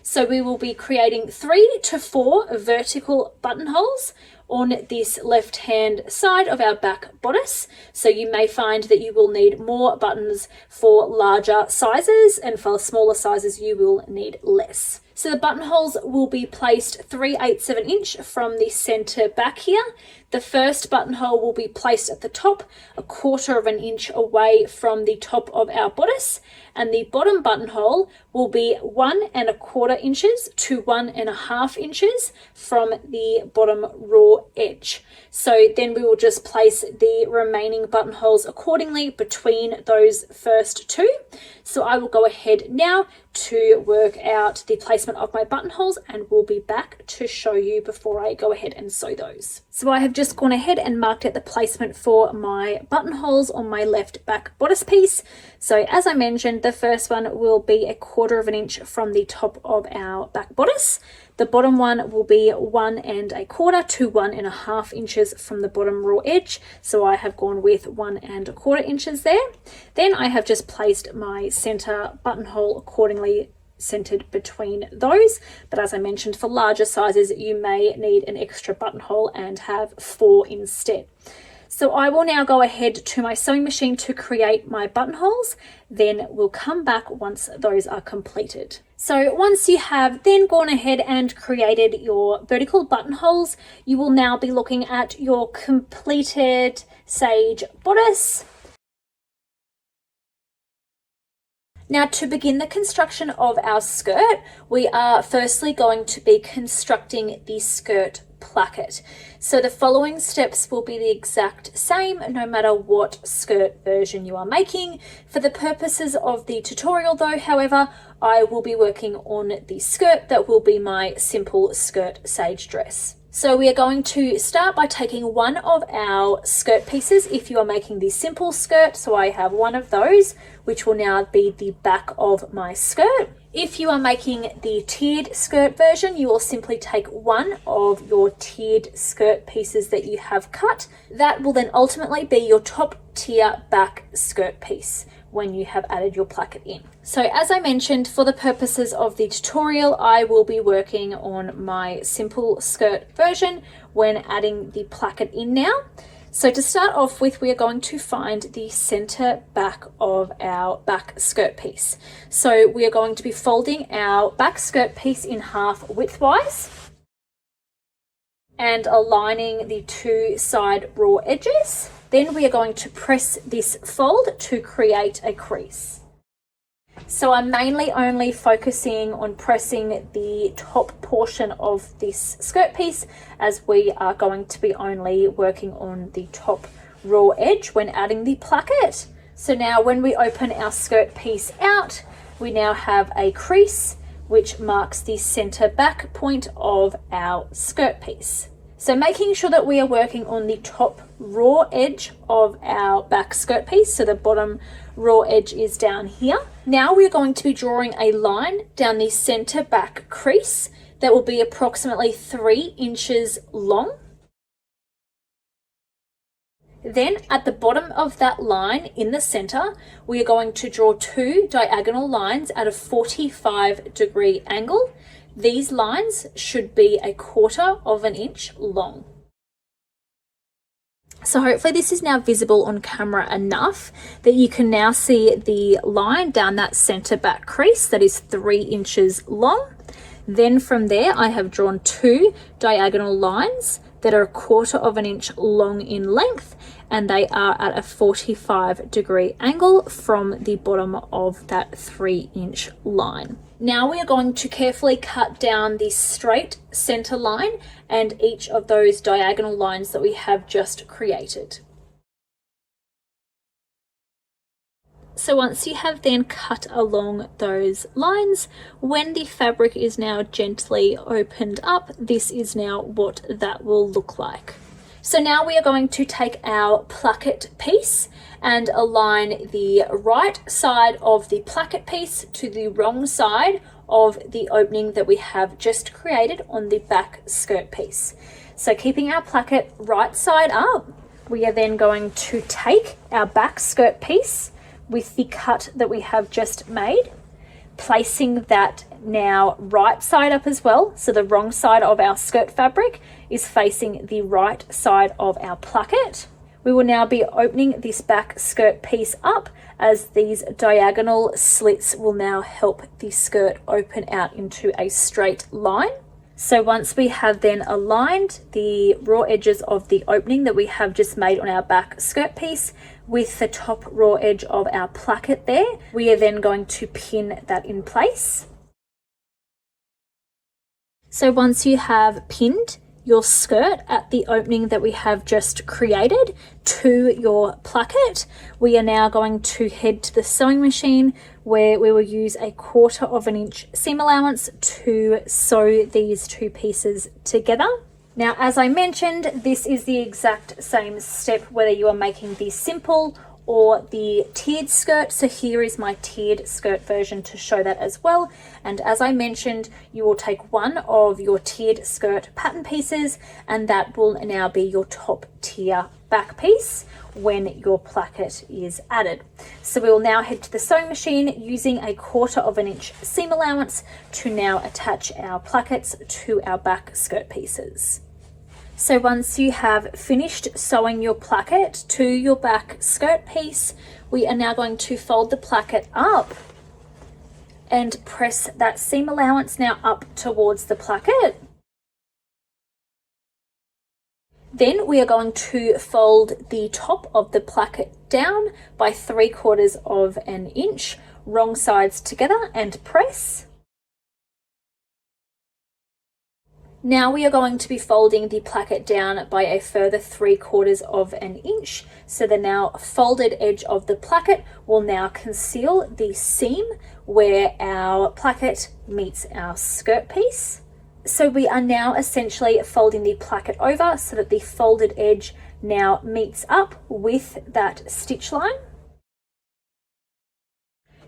So we will be creating 3 to 4 vertical buttonholes on this left hand side of our back bodice. So you may find that you will need more buttons for larger sizes, and for smaller sizes you will need less. So the buttonholes will be placed 3/8 of an inch from the center back here. The first buttonhole will be placed at the top, a 1/4 of an inch away from the top of our bodice, and the bottom buttonhole will be 1 1/4 inches to 1 1/2 inches from the bottom raw edge. So then we will just place the remaining buttonholes accordingly between those first 2. So I will go ahead now to work out the placement of my buttonholes, and we'll be back to show you before I go ahead and sew those. So I have just gone ahead and marked out the placement for my buttonholes on my left back bodice piece. So as I mentioned, the first one will be a 1/4 of an inch from the top of our back bodice. The bottom one will be 1 1/4 to 1 1/2 inches from the bottom raw edge. So I have gone with 1 1/4 inches there. Then I have just placed my center buttonhole accordingly centered between those. But as I mentioned, for larger sizes, you may need an extra buttonhole and have 4 instead. So I will now go ahead to my sewing machine to create my buttonholes, then we'll come back once those are completed. So once you have then gone ahead and created your vertical buttonholes, you will now be looking at your completed sage bodice. Now to begin the construction of our skirt, we are firstly going to be constructing the skirt placket. So the following steps will be the exact same no matter what skirt version you are making. For the purposes of the tutorial though, however, I will be working on the skirt that will be my simple skirt sage dress. So we are going to start by taking one of our skirt pieces if you are making the simple skirt. So I have one of those, which will now be the back of my skirt. If you are making the tiered skirt version, you will simply take one of your tiered skirt pieces that you have cut. That will then ultimately be your top tier back skirt piece when you have added your placket in. So as I mentioned, for the purposes of the tutorial, I will be working on my simple skirt version when adding the placket in now. So to start off with, we are going to find the center back of our back skirt piece. So we are going to be folding our back skirt piece in half widthwise and aligning the two side raw edges. Then we are going to press this fold to create a crease. So I'm mainly only focusing on pressing the top portion of this skirt piece, as we are going to be only working on the top raw edge when adding the placket. So now when we open our skirt piece out, we now have a crease which marks the center back point of our skirt piece. So making sure that we are working on the top raw edge of our back skirt piece, so the bottom raw edge is down here. Now we're going to be drawing a line down the center back crease that will be approximately 3 inches long. Then at the bottom of that line in the center, we are going to draw 2 diagonal lines at a 45-degree angle. These lines should be 1/4 of an inch long. So hopefully this is now visible on camera enough that you can now see the line down that center back crease that is 3 inches long. Then from there, I have drawn 2 diagonal lines that are 1/4 of an inch long in length, and they are at a 45-degree angle from the bottom of that 3-inch line. Now we are going to carefully cut down the straight center line and each of those diagonal lines that we have just created. So once you have then cut along those lines, when the fabric is now gently opened up, this is now what that will look like. So now we are going to take our placket piece and align the right side of the placket piece to the wrong side of the opening that we have just created on the back skirt piece. So keeping our placket right side up, we are then going to take our back skirt piece with the cut that we have just made, placing that now right side up as well. So the wrong side of our skirt fabric is facing the right side of our placket. We will now be opening this back skirt piece up, as these diagonal slits will now help the skirt open out into a straight line. So once we have then aligned the raw edges of the opening that we have just made on our back skirt piece with the top raw edge of our placket there, we are then going to pin that in place. So once you have pinned your skirt at the opening that we have just created to your placket, we are now going to head to the sewing machine, where we will use 1/4 of an inch seam allowance to sew these two pieces together. Now, as I mentioned, this is the exact same step whether you are making the simple or the tiered skirt. So here is my tiered skirt version to show that as well. And as I mentioned, you will take one of your tiered skirt pattern pieces, and that will now be your top tier back piece when your placket is added. So we will now head to the sewing machine using 1/4 of an inch seam allowance to now attach our plackets to our back skirt pieces. So once you have finished sewing your placket to your back skirt piece, we are now going to fold the placket up and press that seam allowance now up towards the placket. Then we are going to fold the top of the placket down by 3/4 of an inch, wrong sides together, and press. Now we are going to be folding the placket down by a further 3/4 of an inch. So the now folded edge of the placket will now conceal the seam where our placket meets our skirt piece. So we are now essentially folding the placket over so that the folded edge now meets up with that stitch line.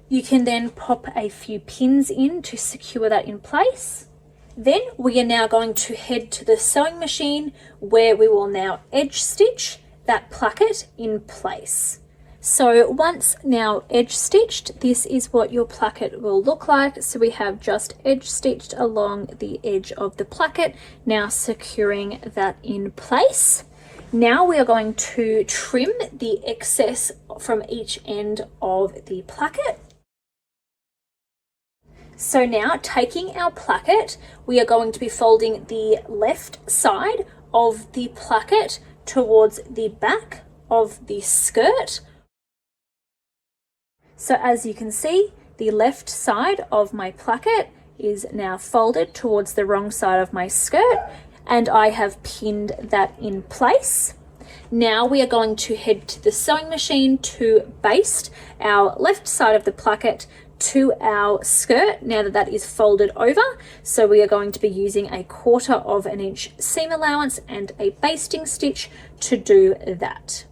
You can then pop a few pins in to secure that in place. Then we are now going to head to the sewing machine where we will now edge stitch that placket in place. So once now edge stitched, this is what your placket will look like. So we have just edge stitched along the edge of the placket, now securing that in place. Now we are going to trim the excess from each end of the placket. So now taking our placket, we are going to be folding the left side of the placket towards the back of the skirt. So as you can see, the left side of my placket is now folded towards the wrong side of my skirt, and I have pinned that in place. Now we are going to head to the sewing machine to baste our left side of the placket to our skirt now that that is folded over. So we are going to be using 1/4 inch seam allowance and a basting stitch to do that.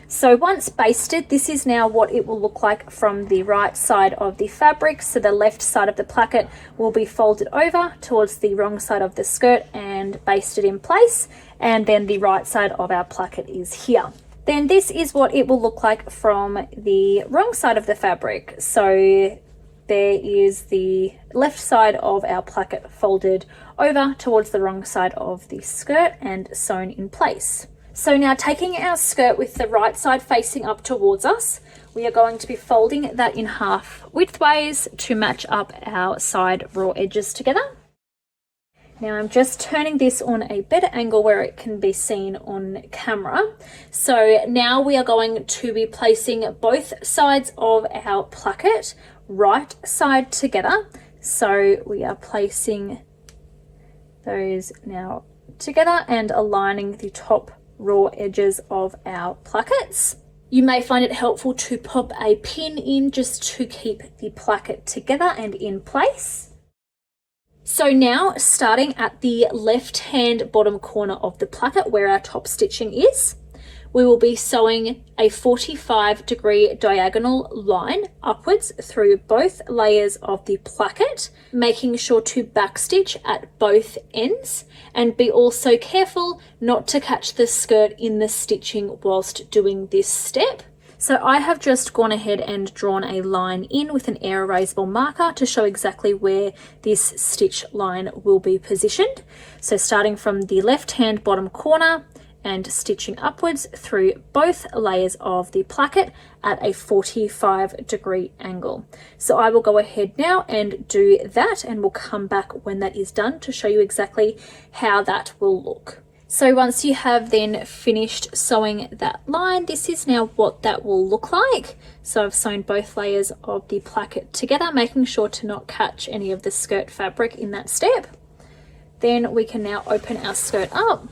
So once basted, this is now what it will look like from the right side of the fabric. So the left side of the placket will be folded over towards the wrong side of the skirt and basted in place, and then the right side of our placket is here. Then this is what it will look like from the wrong side of the fabric. So there is the left side of our placket folded over towards the wrong side of the skirt and sewn in place. So now taking our skirt with the right side facing up towards us, we are going to be folding that in half widthways to match up our side raw edges together. Now I'm just turning this on a better angle where it can be seen on camera. So now we are going to be placing both sides of our placket right side together. So we are placing those now together and aligning the top raw edges of our plackets. You may find it helpful to pop a pin in just to keep the placket together and in place. So now starting at the left hand bottom corner of the placket where our top stitching is, we will be sewing a 45-degree diagonal line upwards through both layers of the placket, making sure to backstitch at both ends, and be also careful not to catch the skirt in the stitching whilst doing this step. So I have just gone ahead and drawn a line in with an air erasable marker to show exactly where this stitch line will be positioned. So starting from the left hand bottom corner and stitching upwards through both layers of the placket at a 45-degree angle. So I will go ahead now and do that, and we'll come back when that is done to show you exactly how that will look. So once you have then finished sewing that line, this is now what that will look like. So I've sewn both layers of the placket together, making sure to not catch any of the skirt fabric in that step. Then we can now open our skirt up.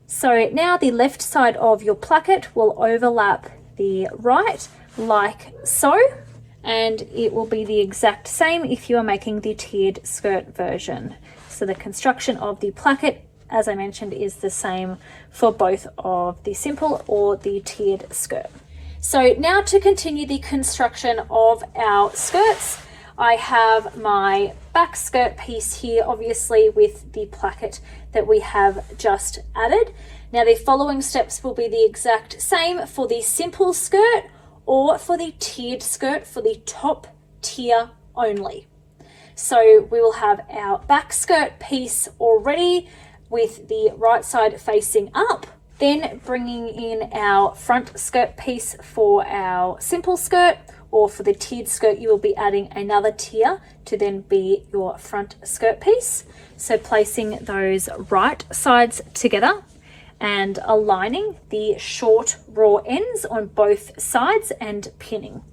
So now the left side of your placket will overlap the right like so, and it will be the exact same if you are making the tiered skirt version. So the construction of the placket, as I mentioned, is the same for both of the simple or the tiered skirt. So now to continue the construction of our skirts, I have my back skirt piece here, obviously with the placket that we have just added. Now the following steps will be the exact same for the simple skirt or for the tiered skirt for the top tier only. So we will have our back skirt piece already with the right side facing up, then bringing in our front skirt piece for our simple skirt, or for the tiered skirt you will be adding another tier to then be your front skirt piece. So placing those right sides together and aligning the short raw ends on both sides and pinning.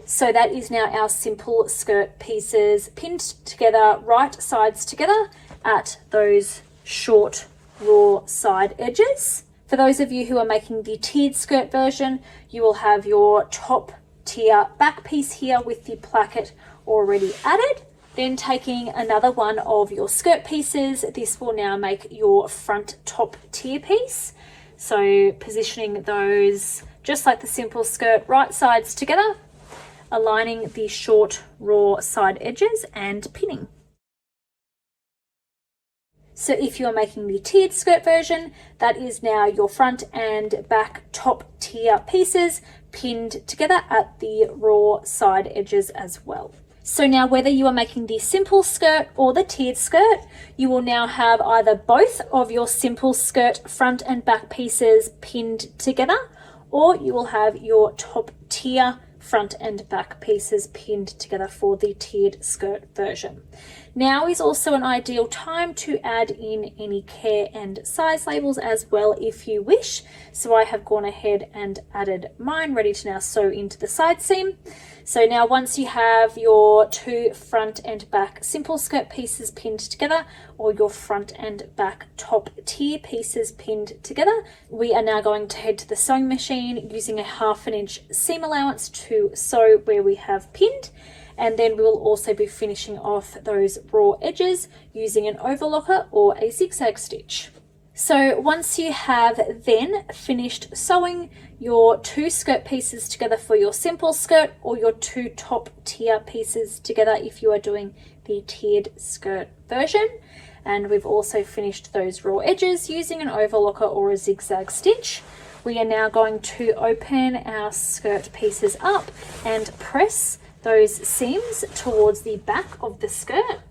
So that is now our simple skirt pieces pinned together, right sides together at those short raw side edges. For those of you who are making the tiered skirt version, you will have your top tier back piece here with the placket already added. Then taking another one of your skirt pieces, this will now make your front top tier piece. So positioning those just like the simple skirt, right sides together, aligning the short raw side edges and pinning. So if you're making the tiered skirt version, that is now your front and back top tier pieces pinned together at the raw side edges as well. So now whether you are making the simple skirt or the tiered skirt, you will now have either both of your simple skirt front and back pieces pinned together, or you will have your top tier front and back pieces pinned together for the tiered skirt version. Now is also an ideal time to add in any care and size labels as well if you wish. So I have gone ahead and added mine, ready to now sew into the side seam. So now once you have your two front and back simple skirt pieces pinned together, or your front and back top tier pieces pinned together, we are now going to head to the sewing machine using a 1/2 inch seam allowance to sew where we have pinned. And then we will also be finishing off those raw edges using an overlocker or a zigzag stitch. So once you have then finished sewing your two skirt pieces together for your simple skirt, or your two top tier pieces together if you are doing the tiered skirt version, and we've also finished those raw edges using an overlocker or a zigzag stitch, we are now going to open our skirt pieces up and press those seams towards the back of the skirt.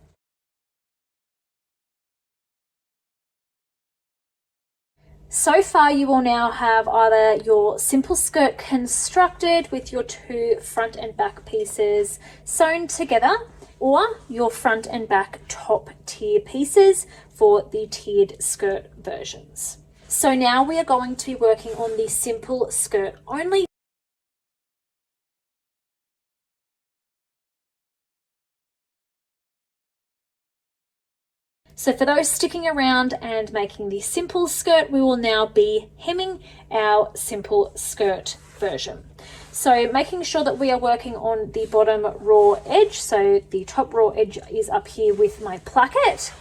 So far you will now have either your simple skirt constructed with your two front and back pieces sewn together, or your front and back top tier pieces for the tiered skirt versions. So now we are going to be working on the simple skirt only. So for those sticking around and making the simple skirt, we will now be hemming our simple skirt version. So making sure that we are working on the bottom raw edge. So the top raw edge is up here with my placket.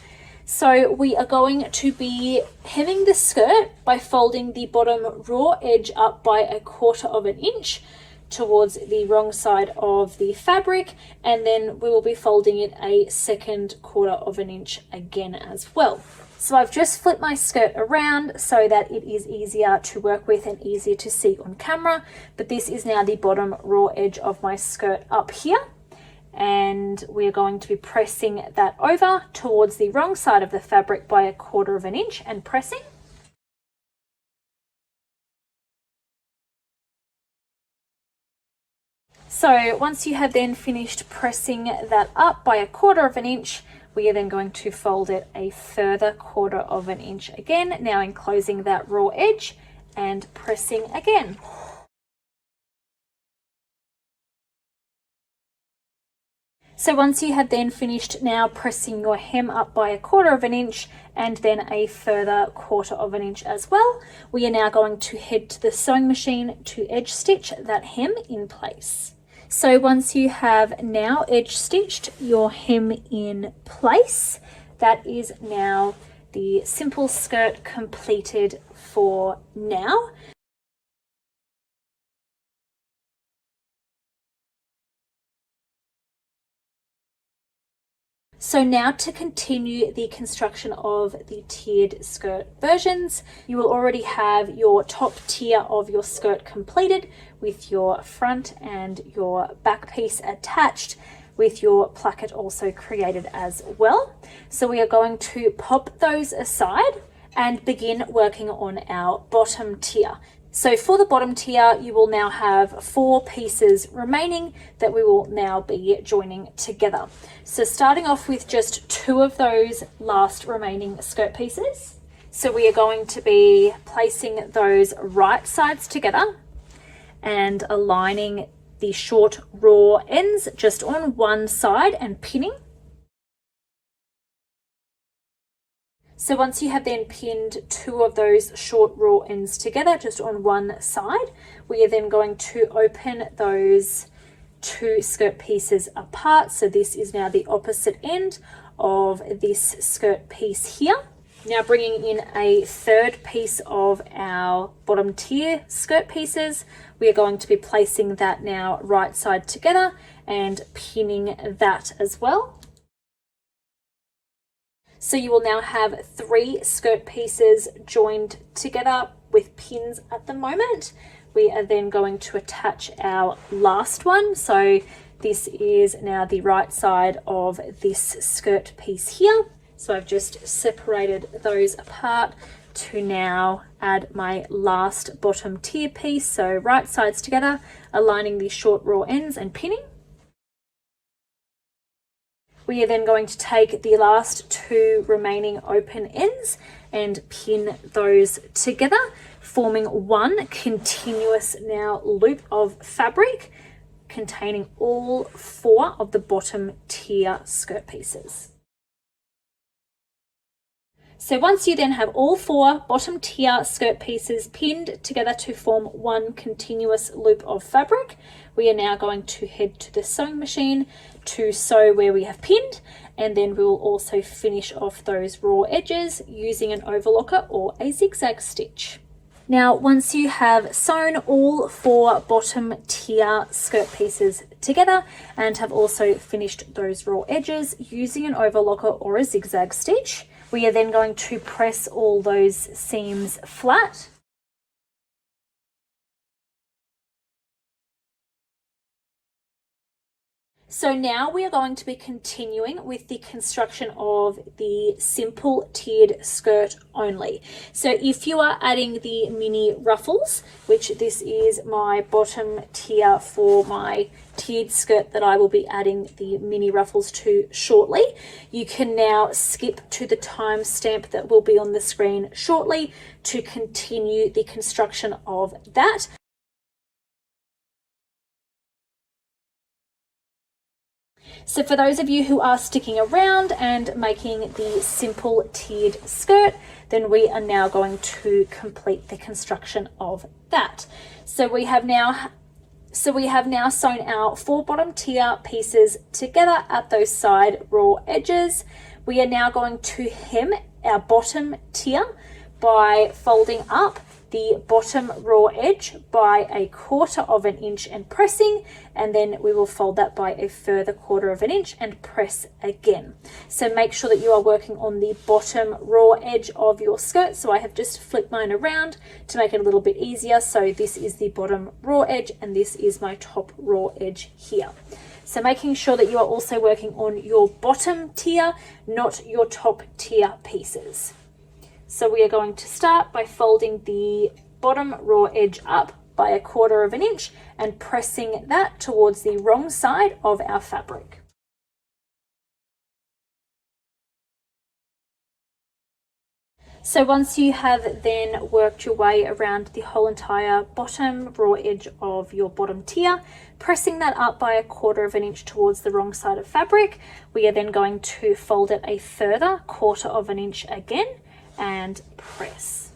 So we are going to be hemming the skirt by folding the bottom raw edge up by 1/4 inch towards the wrong side of the fabric, and then we will be folding it a second 1/4 inch again as well. So I've just flipped my skirt around so that it is easier to work with and easier to see on camera, but this is now the bottom raw edge of my skirt up here, and we're going to be pressing that over towards the wrong side of the fabric by 1/4 inch and pressing. So once you have then finished pressing that up by 1/4 inch, we are then going to fold it a further 1/4 inch again, now enclosing that raw edge and pressing again. So once you have then finished now pressing your hem up by 1/4 inch and then a further 1/4 inch as well, we are now going to head to the sewing machine to edge stitch that hem in place. So once you have now edge stitched your hem in place, that is now the simple skirt completed for now. So now to continue the construction of the tiered skirt versions, you will already have your top tier of your skirt completed with your front and your back piece attached, with your placket also created as well. So we are going to pop those aside and begin working on our bottom tier. So for the bottom tier, you will now have 4 pieces remaining that we will now be joining together. So starting off with just 2 of those last remaining skirt pieces. So we are going to be placing those right sides together and aligning the short raw ends just on one side and pinning. So once you have then pinned two of those short raw ends together just on one side, we are then going to open those two skirt pieces apart. So this is now the opposite end of this skirt piece here. Now bringing in a third piece of our bottom tier skirt pieces, we are going to be placing that now right side together and pinning that as well. So you will now have three skirt pieces joined together with pins at the moment. We are then going to attach our last one. So this is now the right side of this skirt piece here. So I've just separated those apart to now add my last bottom tier piece. So right sides together, aligning the short raw ends and pinning. We are then going to take the last two remaining open ends and pin those together, forming one continuous now loop of fabric containing all four of the bottom tier skirt pieces. So once you then have all four bottom tier skirt pieces pinned together to form one continuous loop of fabric, we are now going to head to the sewing machine to sew where we have pinned, and then we will also finish off those raw edges using an overlocker or a zigzag stitch. Now once you have sewn all four bottom tier skirt pieces together and have also finished those raw edges using an overlocker or a zigzag stitch, we are then going to press all those seams flat. So now we are going to be continuing with the construction of the simple tiered skirt only. So if you are adding the mini ruffles, which this is my bottom tier for my tiered skirt that I will be adding the mini ruffles to shortly, you can now skip to the timestamp that will be on the screen shortly to continue the construction of that. So for those of you who are sticking around and making the simple tiered skirt, then we are now going to complete the construction of that. So we have now sewn our four bottom tier pieces together at those side raw edges. We are now going to hem our bottom tier by folding up the bottom raw edge by 1/4 inch and pressing, and then we will fold that by a further 1/4 inch and press again. So make sure that you are working on the bottom raw edge of your skirt. So I have just flipped mine around to make it a little bit easier. So this is the bottom raw edge and this is my top raw edge here. So making sure that you are also working on your bottom tier, not your top tier pieces. So we are going to start by folding the bottom raw edge up by 1/4 inch and pressing that towards the wrong side of our fabric. So once you have then worked your way around the whole entire bottom raw edge of your bottom tier, pressing that up by 1/4 inch towards the wrong side of fabric, we are then going to fold it a further 1/4 inch again and press.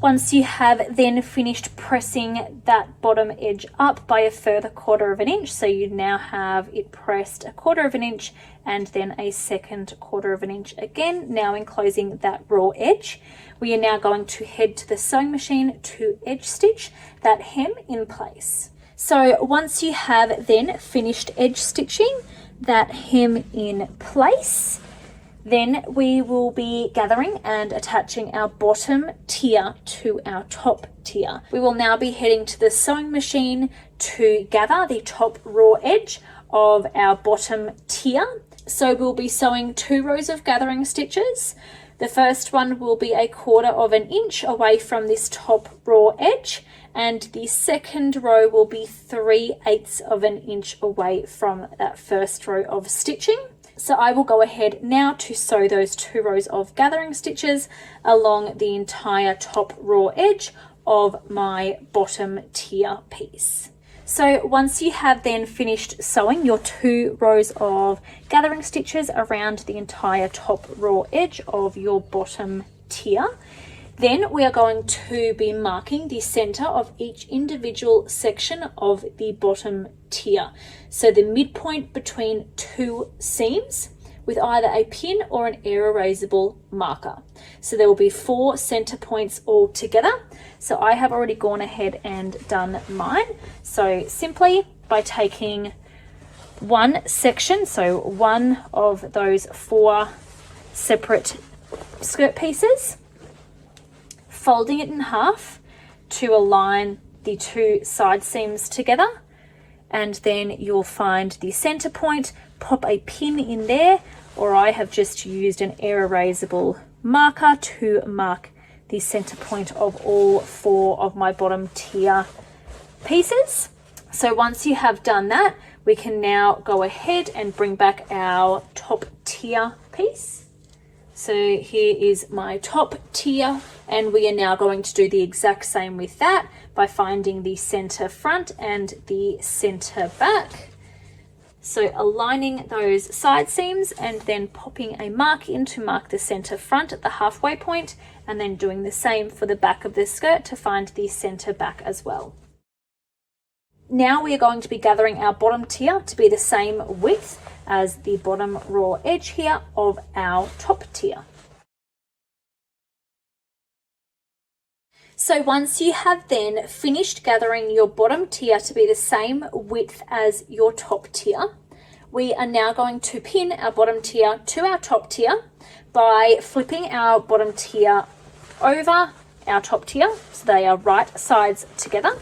Once you have then finished pressing that bottom edge up by a further 1/4 inch, so you now have it pressed 1/4 inch and then a second 1/4 inch again, now enclosing that raw edge, we are now going to head to the sewing machine to edge stitch that hem in place. So once you have then finished edge stitching that hem in place, then we will be gathering and attaching our bottom tier to our top tier. We will now be heading to the sewing machine to gather the top raw edge of our bottom tier. So we'll be sewing 2 rows of gathering stitches. The first one will be 1/4 inch away from this top raw edge, and the second row will be 3/8 inch away from that first row of stitching. So I will go ahead now to sew those 2 rows of gathering stitches along the entire top raw edge of my bottom tier piece. So once you have then finished sewing your 2 rows of gathering stitches around the entire top raw edge of your bottom tier, then we are going to be marking the center of each individual section of the bottom tier. So the midpoint between 2 seams with either a pin or an air erasable marker. So there will be 4 center points all together. So I have already gone ahead and done mine. So simply by taking one section, so one of those 4 separate skirt pieces, folding it in half to align the 2 side seams together, and then you'll find the center point, pop a pin in there, or I have just used an air erasable marker to mark the center point of all 4 of my bottom tier pieces. So once you have done that, we can now go ahead and bring back our top tier piece. So here is my top tier, and we are now going to do the exact same with that by finding the center front and the center back. So aligning those side seams and then popping a mark in to mark the center front at the halfway point, and then doing the same for the back of the skirt to find the center back as well. Now we are going to be gathering our bottom tier to be the same width as the bottom raw edge here of our top tier. So once you have then finished gathering your bottom tier to be the same width as your top tier, we are now going to pin our bottom tier to our top tier by flipping our bottom tier over our top tier so they are right sides together,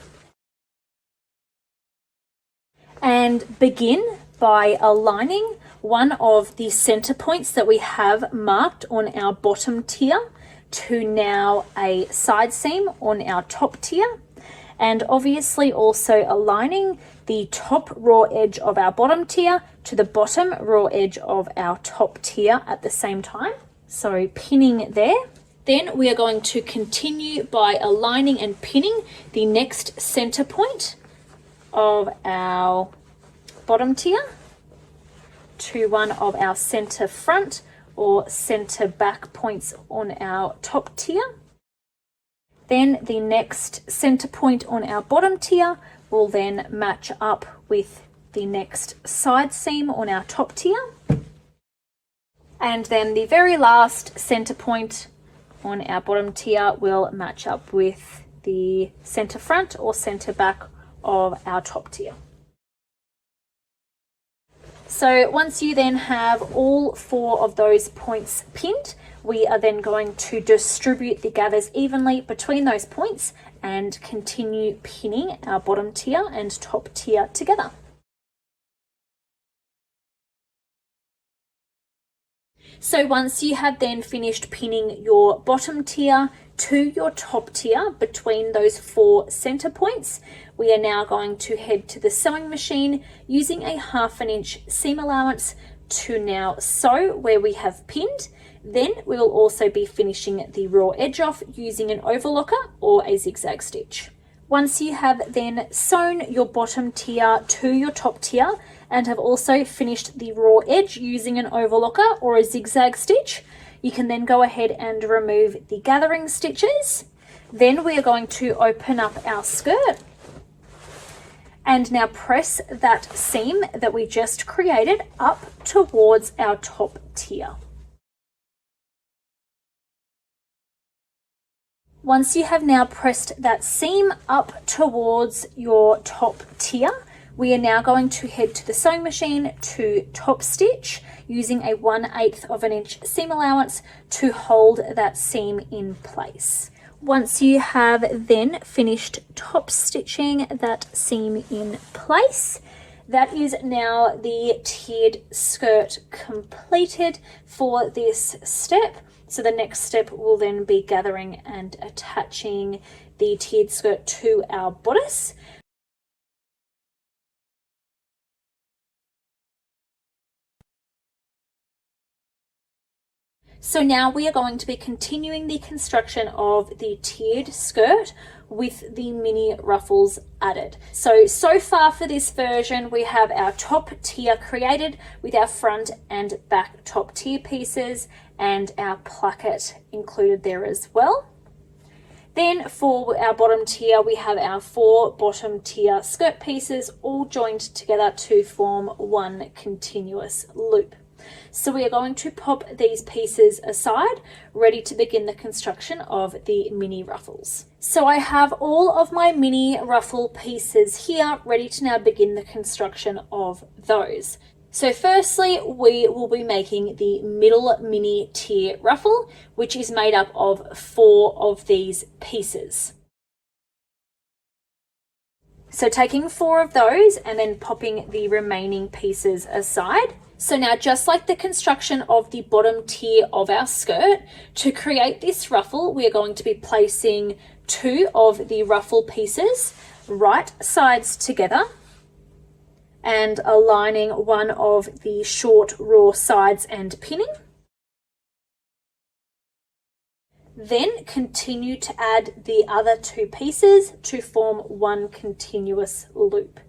and begin by aligning one of the center points that we have marked on our bottom tier to now a side seam on our top tier, and obviously also aligning the top raw edge of our bottom tier to the bottom raw edge of our top tier at the same time. So pinning there. Then we are going to continue by aligning and pinning the next center point of our bottom tier to one of our center front or center back points on our top tier. Then the next center point on our bottom tier will then match up with the next side seam on our top tier. And then the very last center point on our bottom tier will match up with the center front or center back of our top tier. So once you then have all 4 of those points pinned, we are then going to distribute the gathers evenly between those points and continue pinning our bottom tier and top tier together. So once you have then finished pinning your bottom tier to your top tier between those 4 center points, we are now going to head to the sewing machine using a 1/2 inch seam allowance to now sew where we have pinned. Then we will also be finishing the raw edge off using an overlocker or a zigzag stitch. Once you have then sewn your bottom tier to your top tier and have also finished the raw edge using an overlocker or a zigzag stitch, you can then go ahead and remove the gathering stitches. Then we are going to open up our skirt and now press that seam that we just created up towards our top tier. Once you have now pressed that seam up towards your top tier, we are now going to head to the sewing machine to top stitch using a 1/8 of an inch seam allowance to hold that seam in place. Once you have then finished top stitching that seam in place, that is now the tiered skirt completed for this step. So the next step will then be gathering and attaching the tiered skirt to our bodice. So now we are going to be continuing the construction of the tiered skirt with the mini ruffles added. So far for this version, we have our top tier created with our front and back top tier pieces and our placket included there as well. Then for our bottom tier, we have our 4 bottom tier skirt pieces all joined together to form one continuous loop. So we are going to pop these pieces aside, ready to begin the construction of the mini ruffles. So I have all of my mini ruffle pieces here, ready to now begin the construction of those. So firstly, we will be making the middle mini tier ruffle, which is made up of 4 of these pieces. So taking 4 of those and then popping the remaining pieces aside. So now, just like the construction of the bottom tier of our skirt, to create this ruffle, we are going to be placing 2 of the ruffle pieces right sides together and aligning one of the short raw sides and pinning. Then continue to add the other 2 pieces to form one continuous loop.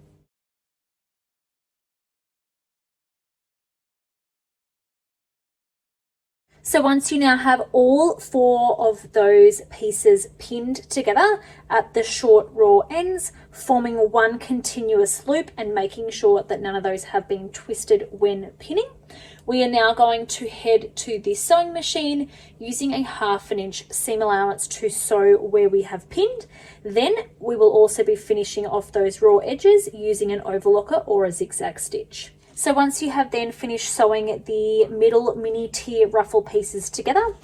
So once you now have all 4 of those pieces pinned together at the short raw ends, forming one continuous loop and making sure that none of those have been twisted when pinning, we are now going to head to the sewing machine using a 1/2 inch seam allowance to sew where we have pinned. Then we will also be finishing off those raw edges using an overlocker or a zigzag stitch. So once you have then finished sewing the middle mini tier ruffle pieces together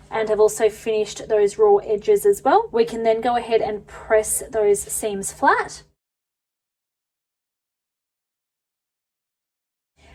and have also finished those raw edges as well, we can then go ahead and press those seams flat.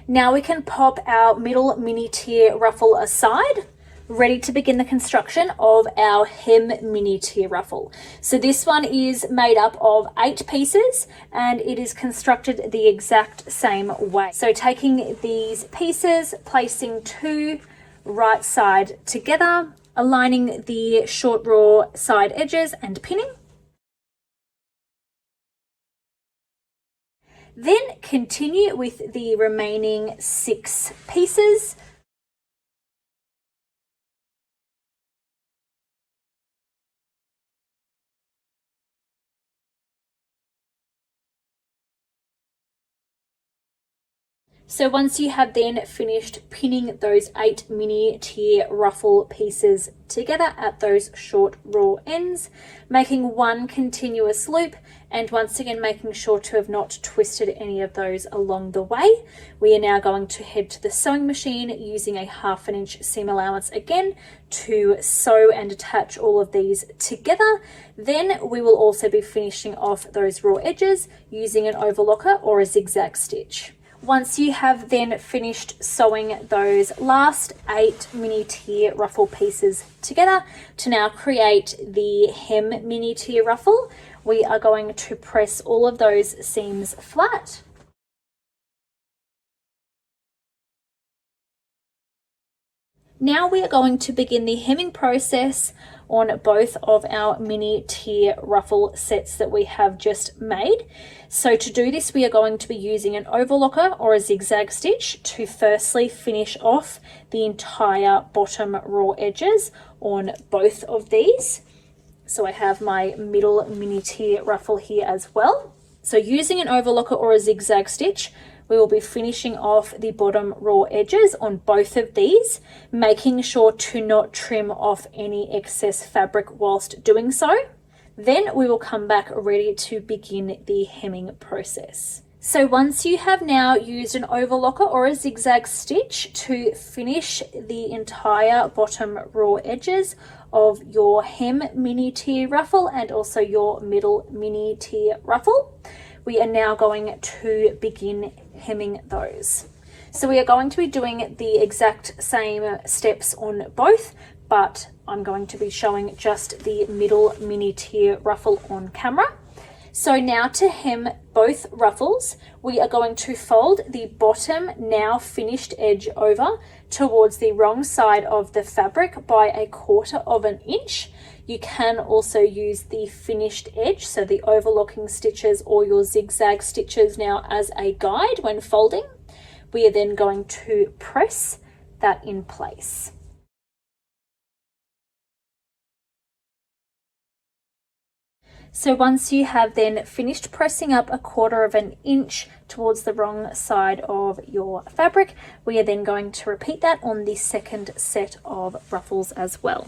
Now we can pop our middle mini tier ruffle aside, ready to begin the construction of our hem mini tier ruffle. So this one is made up of 8 pieces and it is constructed the exact same way. So taking these pieces, placing 2 right side together, aligning the short raw side edges and pinning. Then continue with the remaining 6 pieces. So once you have then finished pinning those 8 mini tier ruffle pieces together at those short raw ends, making one continuous loop, and once again making sure to have not twisted any of those along the way, we are now going to head to the sewing machine using a 1/2 inch seam allowance again to sew and attach all of these together. Then we will also be finishing off those raw edges using an overlocker or a zigzag stitch. Once you have then finished sewing those last 8 mini tier ruffle pieces together to now create the hem mini tier ruffle, we are going to press all of those seams flat. Now we are going to begin the hemming process on both of our mini tier ruffle sets that we have just made. So to do this, we are going to be using an overlocker or a zigzag stitch to firstly finish off the entire bottom raw edges on both of these. So I have my middle mini tier ruffle here as well. So using an overlocker or a zigzag stitch, we will be finishing off the bottom raw edges on both of these, making sure to not trim off any excess fabric whilst doing so. Then we will come back ready to begin the hemming process. So once you have now used an overlocker or a zigzag stitch to finish the entire bottom raw edges of your hem mini tier ruffle and also your middle mini tier ruffle, we are now going to begin hemming those. So we are going to be doing the exact same steps on both, but I'm going to be showing just the middle mini tier ruffle on camera. So now to hem both ruffles, we are going to fold the bottom now finished edge over towards the wrong side of the fabric by 1/4 inch. You can also use the finished edge, so the overlocking stitches or your zigzag stitches now as a guide when folding. We are then going to press that in place. So once you have then finished pressing up 1/4 inch towards the wrong side of your fabric, we are then going to repeat that on the second set of ruffles as well.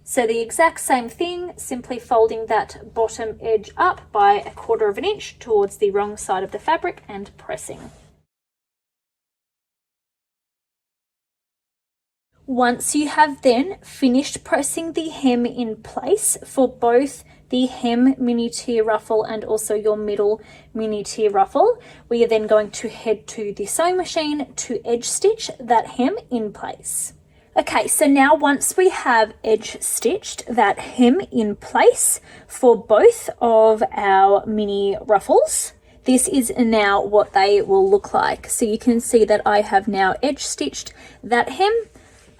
So the exact same thing, simply folding that bottom edge up by 1/4 inch towards the wrong side of the fabric and pressing. Once you have then finished pressing the hem in place for both the hem mini tier ruffle and also your middle mini tier ruffle, we are then going to head to the sewing machine to edge stitch that hem in place. Okay, so now once we have edge stitched that hem in place for both of our mini ruffles, this is now what they will look like. So you can see that I have now edge stitched that hem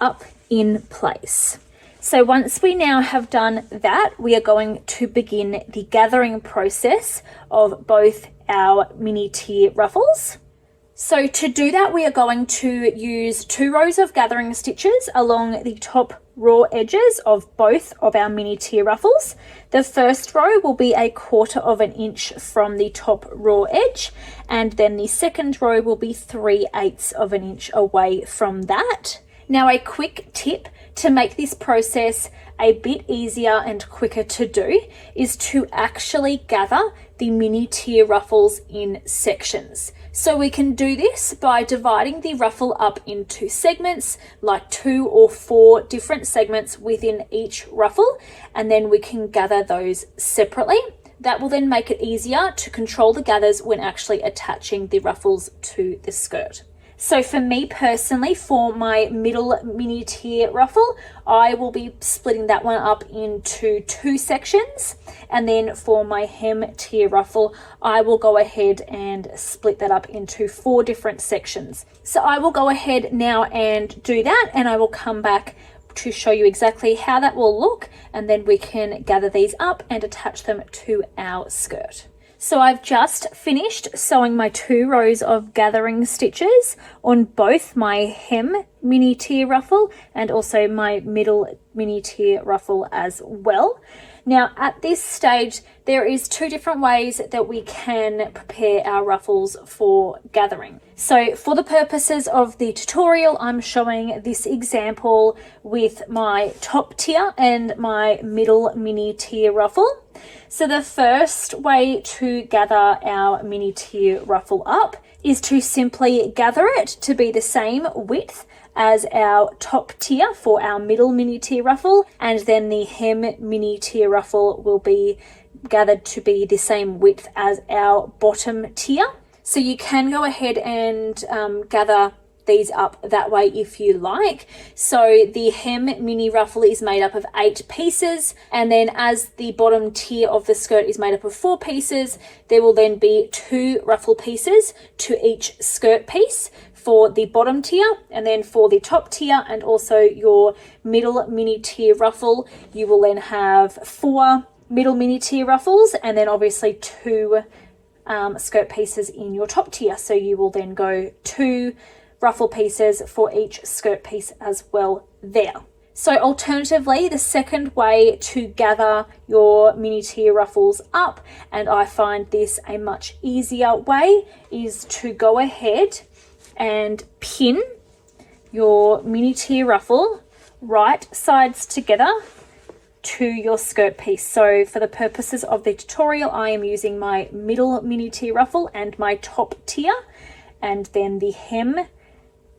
up in place. So once we now have done that, we are going to begin the gathering process of both our mini tier ruffles. So to do that, we are going to use 2 rows of gathering stitches along the top raw edges of both of our mini tier ruffles. The first row will be 1/4 inch from the top raw edge, and then the second row will be 3/8 inch away from that. Now, a quick tip to make this process a bit easier and quicker to do is to actually gather the mini tier ruffles in sections. So we can do this by dividing the ruffle up into segments, like 2 or 4 different segments within each ruffle, and then we can gather those separately. That will then make it easier to control the gathers when actually attaching the ruffles to the skirt. So for me personally, for my middle mini tier ruffle, I will be splitting that one up into 2 sections. And then for my hem tier ruffle, I will go ahead and split that up into 4 different sections. So I will go ahead now and do that, and I will come back to show you exactly how that will look, and then we can gather these up and attach them to our skirt. So I've just finished sewing my 2 rows of gathering stitches on both my hem mini tier ruffle and also my middle mini tier ruffle as well. Now at this stage, there is 2 different ways that we can prepare our ruffles for gathering. So for the purposes of the tutorial, I'm showing this example with my top tier and my middle mini tier ruffle. So the first way to gather our mini tier ruffle up is to simply gather it to be the same width as our top tier for our middle mini tier ruffle, and then the hem mini tier ruffle will be gathered to be the same width as our bottom tier. So you can go ahead and gather these up that way if you like. So the hem mini ruffle is made up of 8 pieces, and then as the bottom tier of the skirt is made up of 4 pieces, there will then be 2 ruffle pieces to each skirt piece for the bottom tier, and then for the top tier and also your middle mini tier ruffle, you will then have 4 middle mini tier ruffles, and then obviously 2 skirt pieces in your top tier. So you will then go 2 ruffle pieces for each skirt piece as well there. So alternatively, the second way to gather your mini tier ruffles up, and I find this a much easier way, is to go ahead and pin your mini tier ruffle right sides together to your skirt piece. So for the purposes of the tutorial, I am using my middle mini tier ruffle and my top tier, and then the hem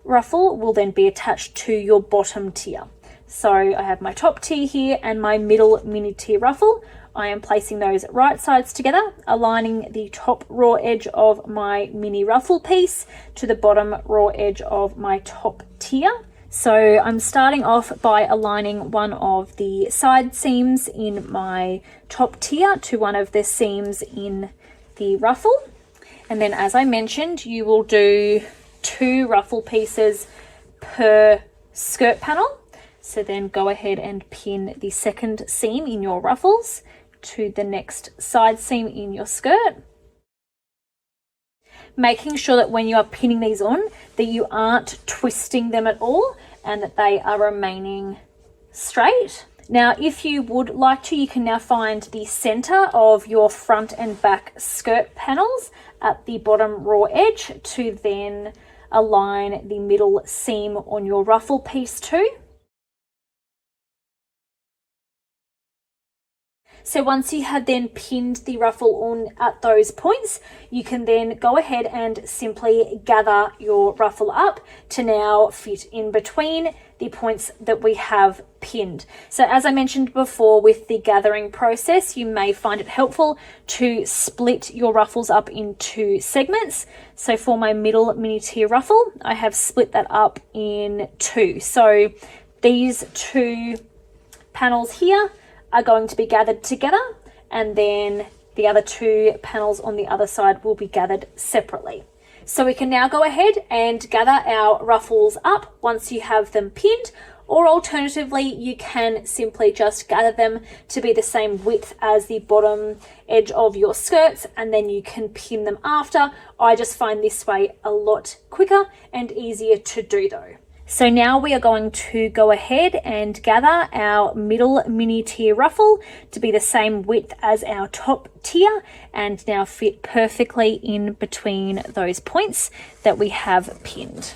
ruffle will then be attached to your bottom tier. So I have my top tier here and my middle mini tier ruffle. I am placing those right sides together, aligning the top raw edge of my mini ruffle piece to the bottom raw edge of my top tier. So I'm starting off by aligning one of the side seams in my top tier to one of the seams in the ruffle. And then, as I mentioned, you will do 2 ruffle pieces per skirt panel. So then go ahead and pin the second seam in your ruffles to the next side seam in your skirt. Making sure that when you are pinning these on, that you aren't twisting them at all and that they are remaining straight. Now, if you would like to, you can now find the center of your front and back skirt panels at the bottom raw edge to then align the middle seam on your ruffle piece too. So once you have then pinned the ruffle on at those points, you can then go ahead and simply gather your ruffle up to now fit in between the points that we have pinned. So as I mentioned before, with the gathering process, you may find it helpful to split your ruffles up into segments. So for my middle mini tier ruffle, I have split that up in 2. So these 2 panels here are going to be gathered together, and then the other 2 panels on the other side will be gathered separately. So we can now go ahead and gather our ruffles up once you have them pinned, or alternatively you can simply just gather them to be the same width as the bottom edge of your skirts, and then you can pin them after. I just find this way a lot quicker and easier to do though. So now we are going to go ahead and gather our middle mini tier ruffle to be the same width as our top tier and now fit perfectly in between those points that we have pinned.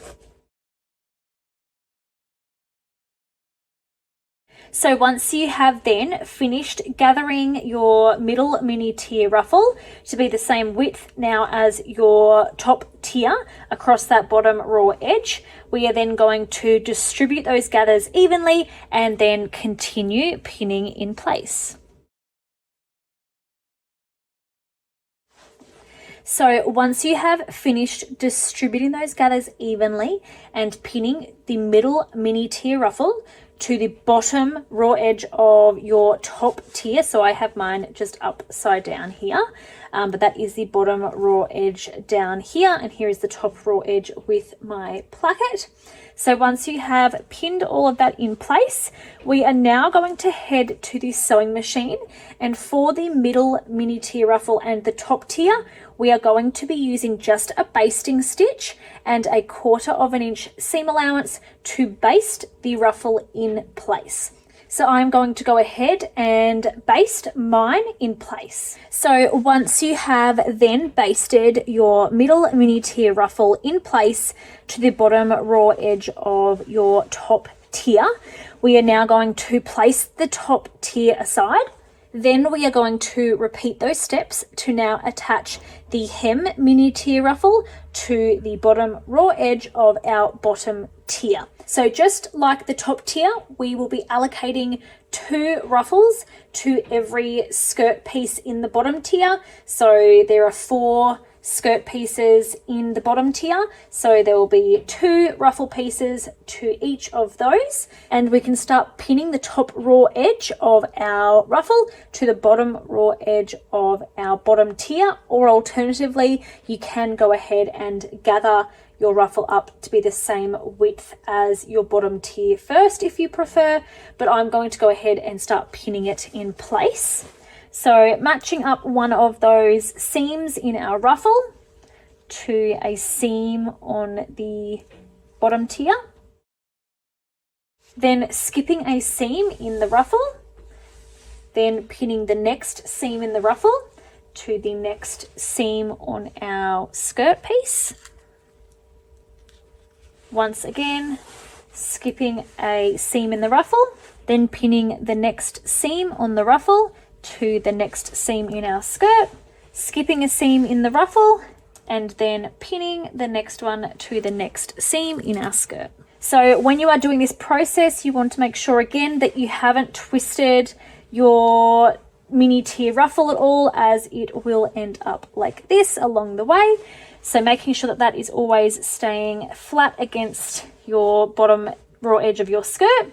So once you have then finished gathering your middle mini tier ruffle to be the same width now as your top tier across that bottom raw edge, we are then going to distribute those gathers evenly and then continue pinning in place. So once you have finished distributing those gathers evenly and pinning the middle mini tier ruffle to the bottom raw edge of your top tier, so I have mine just upside down here, but that is the bottom raw edge down here, and here is the top raw edge with my placket. So once you have pinned all of that in place, we are now going to head to the sewing machine, and for the middle mini tier ruffle and the top tier, we are going to be using just a basting stitch and a 1/4 inch seam allowance to baste the ruffle in place. So I'm going to go ahead and baste mine in place. So once you have then basted your middle mini tier ruffle in place to the bottom raw edge of your top tier, we are now going to place the top tier aside. Then we are going to repeat those steps to now attach the hem mini tier ruffle to the bottom raw edge of our bottom tier. So just like the top tier, we will be allocating 2 ruffles to every skirt piece in the bottom tier. So there are 4 skirt pieces in the bottom tier, so there will be 2 ruffle pieces to each of those, and we can start pinning the top raw edge of our ruffle to the bottom raw edge of our bottom tier, or alternatively you can go ahead and gather your ruffle up to be the same width as your bottom tier first if you prefer, but I'm going to go ahead and start pinning it in place. So matching up one of those seams in our ruffle to a seam on the bottom tier, then skipping a seam in the ruffle, then pinning the next seam in the ruffle to the next seam on our skirt piece. Once again, skipping a seam in the ruffle, then pinning the next seam on the ruffle to the next seam in our skirt, skipping a seam in the ruffle, and then pinning the next one to the next seam in our skirt. So when you are doing this process, you want to make sure again that you haven't twisted your mini tier ruffle at all, as it will end up like this along the way. So making sure that that is always staying flat against your bottom raw edge of your skirt.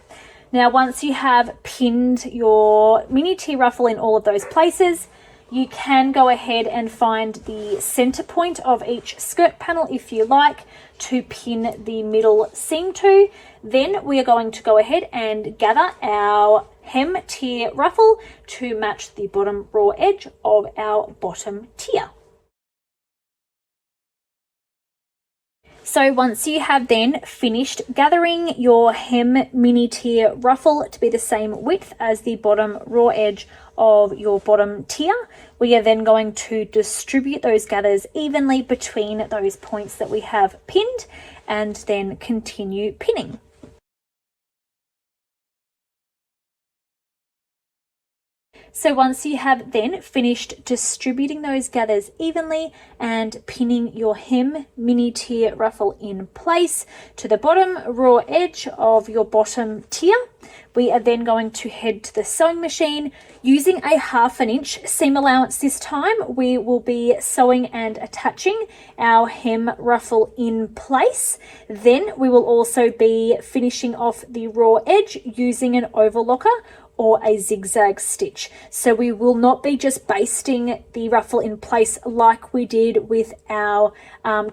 Now, once you have pinned your mini T-ruffle in all of those places, you can go ahead and find the center point of each skirt panel if you like to pin the middle seam to. Then we are going to go ahead and gather our hem tier ruffle to match the bottom raw edge of our bottom tier. So once you have then finished gathering your hem mini tier ruffle to be the same width as the bottom raw edge of your bottom tier, we are then going to distribute those gathers evenly between those points that we have pinned and then continue pinning. So once you have then finished distributing those gathers evenly and pinning your hem mini tier ruffle in place to the bottom raw edge of your bottom tier, we are then going to head to the sewing machine. Using a 1/2 inch seam allowance this time, we will be sewing and attaching our hem ruffle in place. Then we will also be finishing off the raw edge using an overlocker or a zigzag stitch. So we will not be just basting the ruffle in place like we did with our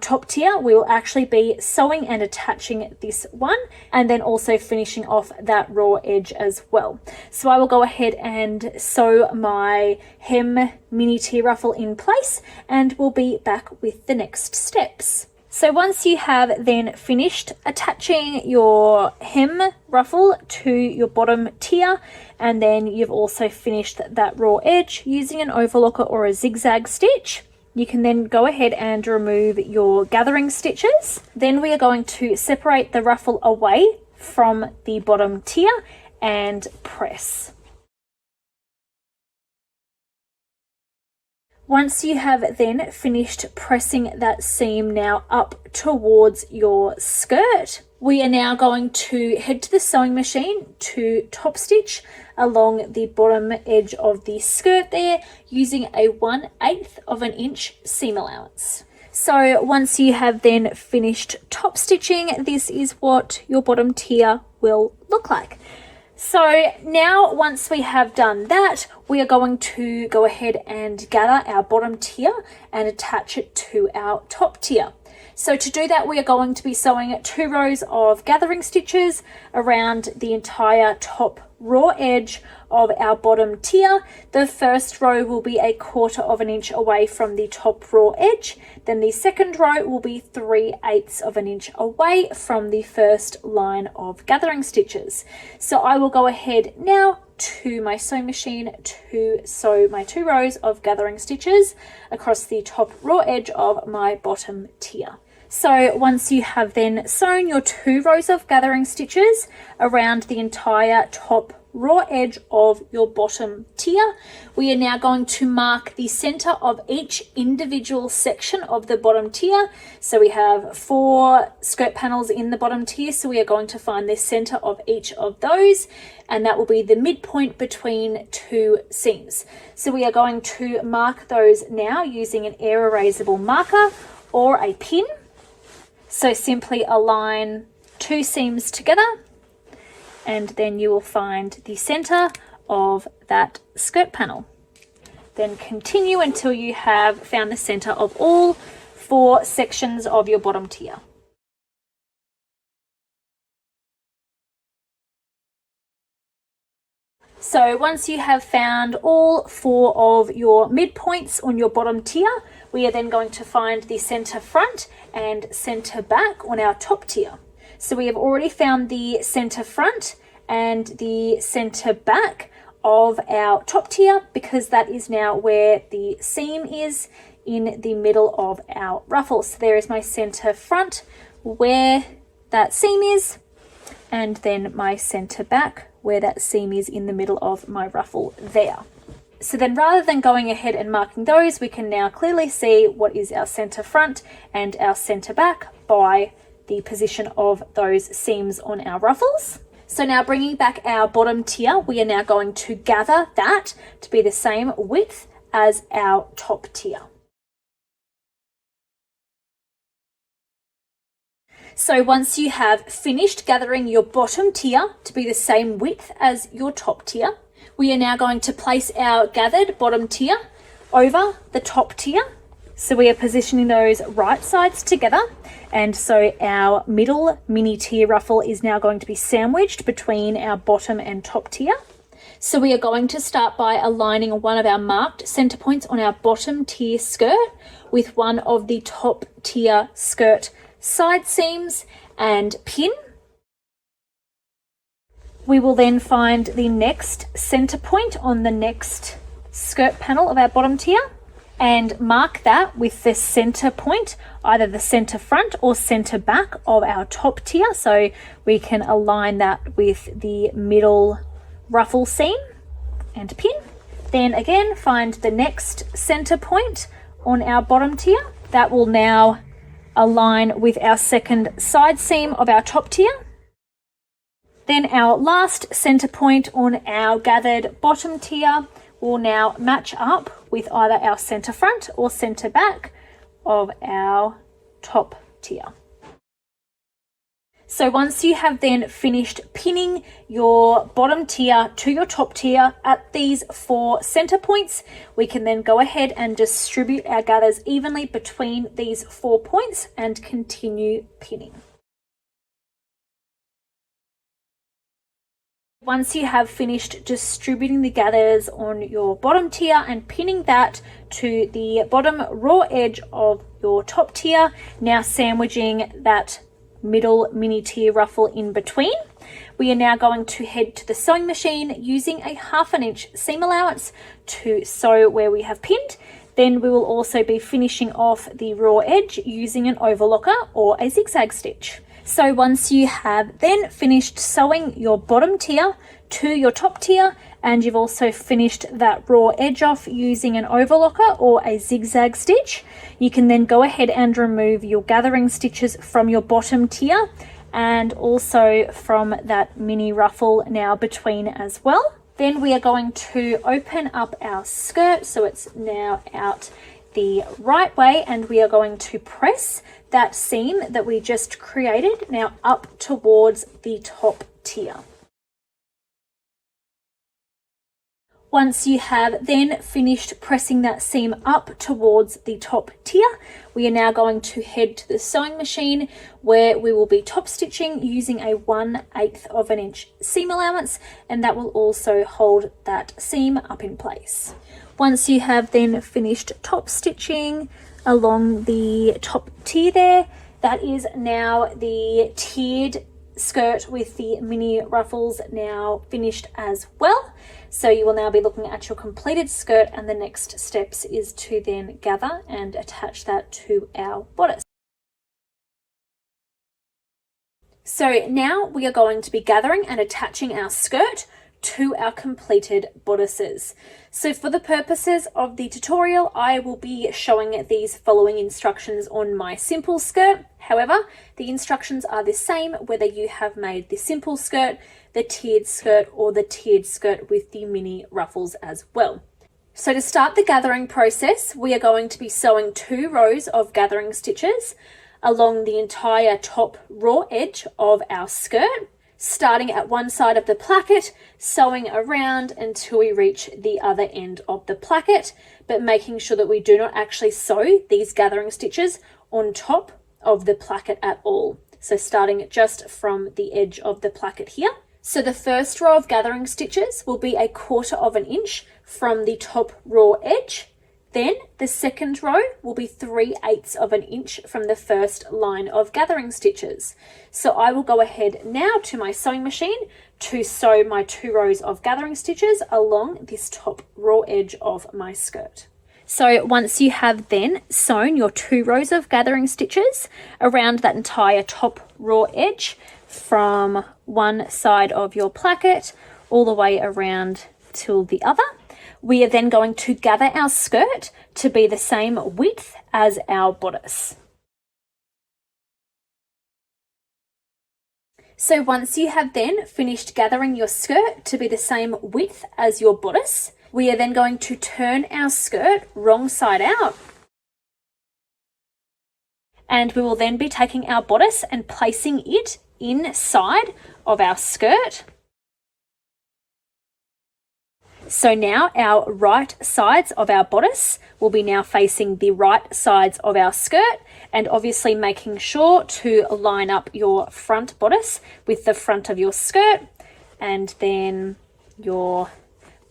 top tier. We will actually be sewing and attaching this one and then also finishing off that raw edge as well. So I will go ahead and sew my hem mini tier ruffle in place and we'll be back with the next steps. So once you have then finished attaching your hem ruffle to your bottom tier, and then you've also finished that raw edge using an overlocker or a zigzag stitch, you can then go ahead and remove your gathering stitches. Then we are going to separate the ruffle away from the bottom tier and press. Once you have then finished pressing that seam now up towards your skirt, we are now going to head to the sewing machine to top stitch along the bottom edge of the skirt there using a 1/8 of an inch seam allowance. So once you have then finished top stitching, this is what your bottom tier will look like. So now once we have done that, we are going to go ahead and gather our bottom tier and attach it to our top tier. So to do that, we are going to be sewing 2 rows of gathering stitches around the entire top raw edge of our bottom tier. The first row will be 1/4 of an inch away from the top raw edge. Then the second row will be 3/8 of an inch away from the first line of gathering stitches. So I will go ahead now to my sewing machine to sew my 2 rows of gathering stitches across the top raw edge of my bottom tier. So once you have then sewn your 2 rows of gathering stitches around the entire top raw edge of your bottom tier, we are now going to mark the center of each individual section of the bottom tier. So we have 4 skirt panels in the bottom tier, so we are going to find the center of each of those, and that will be the midpoint between 2 seams. So we are going to mark those now using an air erasable marker or a pin. So simply align 2 seams together, and then you will find the center of that skirt panel. Then continue until you have found the center of all 4 sections of your bottom tier. So once you have found all 4 of your midpoints on your bottom tier, we are then going to find the center front and center back on our top tier. So we have already found the center front and the center back of our top tier because that is now where the seam is in the middle of our ruffle. So there is my center front where that seam is, and then my center back where that seam is in the middle of my ruffle there. So then rather than going ahead and marking those, we can now clearly see what is our center front and our center back by the position of those seams on our ruffles. So now bringing back our bottom tier, we are now going to gather that to be the same width as our top tier. So once you have finished gathering your bottom tier to be the same width as your top tier, we are now going to place our gathered bottom tier over the top tier. So we are positioning those right sides together, and so our middle mini tier ruffle is now going to be sandwiched between our bottom and top tier. So we are going to start by aligning one of our marked center points on our bottom tier skirt with one of the top tier skirt side seams and pin. We will then find the next center point on the next skirt panel of our bottom tier and mark that with the center point, either the center front or center back of our top tier. So we can align that with the middle ruffle seam and pin. Then again, find the next center point on our bottom tier. That will now align with our second side seam of our top tier. Then our last center point on our gathered bottom tier will now match up with either our center front or center back of our top tier. So once you have then finished pinning your bottom tier to your top tier at these 4 center points, we can then go ahead and distribute our gathers evenly between these 4 points and continue pinning. Once you have finished distributing the gathers on your bottom tier and pinning that to the bottom raw edge of your top tier, now sandwiching that middle mini tier ruffle in between, we are now going to head to the sewing machine using a 1/2 inch seam allowance to sew where we have pinned. Then we will also be finishing off the raw edge using an overlocker or a zigzag stitch. So once you have then finished sewing your bottom tier to your top tier, and you've also finished that raw edge off using an overlocker or a zigzag stitch, you can then go ahead and remove your gathering stitches from your bottom tier and also from that mini ruffle now between as well. Then we are going to open up our skirt so it's now out the right way, and we are going to press that seam that we just created now up towards the top tier. Once you have then finished pressing that seam up towards the top tier, we are now going to head to the sewing machine where we will be top stitching using a 1/8 of an inch seam allowance, and that will also hold that seam up in place. Once you have then finished top stitching along the top tier there, that is now the tiered skirt with the mini ruffles now finished as well. So you will now be looking at your completed skirt, and the next steps is to then gather and attach that to our bodice. So now we are going to be gathering and attaching our skirt to our completed bodices. So for the purposes of the tutorial, I will be showing these following instructions on my simple skirt. However, the instructions are the same whether you have made the simple skirt, the tiered skirt, or the tiered skirt with the mini ruffles as well. So to start the gathering process, we are going to be sewing 2 rows of gathering stitches along the entire top raw edge of our skirt, starting at one side of the placket, sewing around until we reach the other end of the placket, but making sure that we do not actually sew these gathering stitches on top of the placket at all. So starting just from the edge of the placket here. So the first row of gathering stitches will be 1/4 of an inch from the top raw edge. Then the second row will be 3/8 of an inch from the first line of gathering stitches. So I will go ahead now to my sewing machine to sew my 2 rows of gathering stitches along this top raw edge of my skirt. So once you have then sewn your 2 rows of gathering stitches around that entire top raw edge from one side of your placket all the way around till the other, we are then going to gather our skirt to be the same width as our bodice. So once you have then finished gathering your skirt to be the same width as your bodice, we are then going to turn our skirt wrong side out And we will then be taking our bodice and placing it inside of our skirt. So now our right sides of our bodice will be now facing the right sides of our skirt, and obviously making sure to line up your front bodice with the front of your skirt, and then your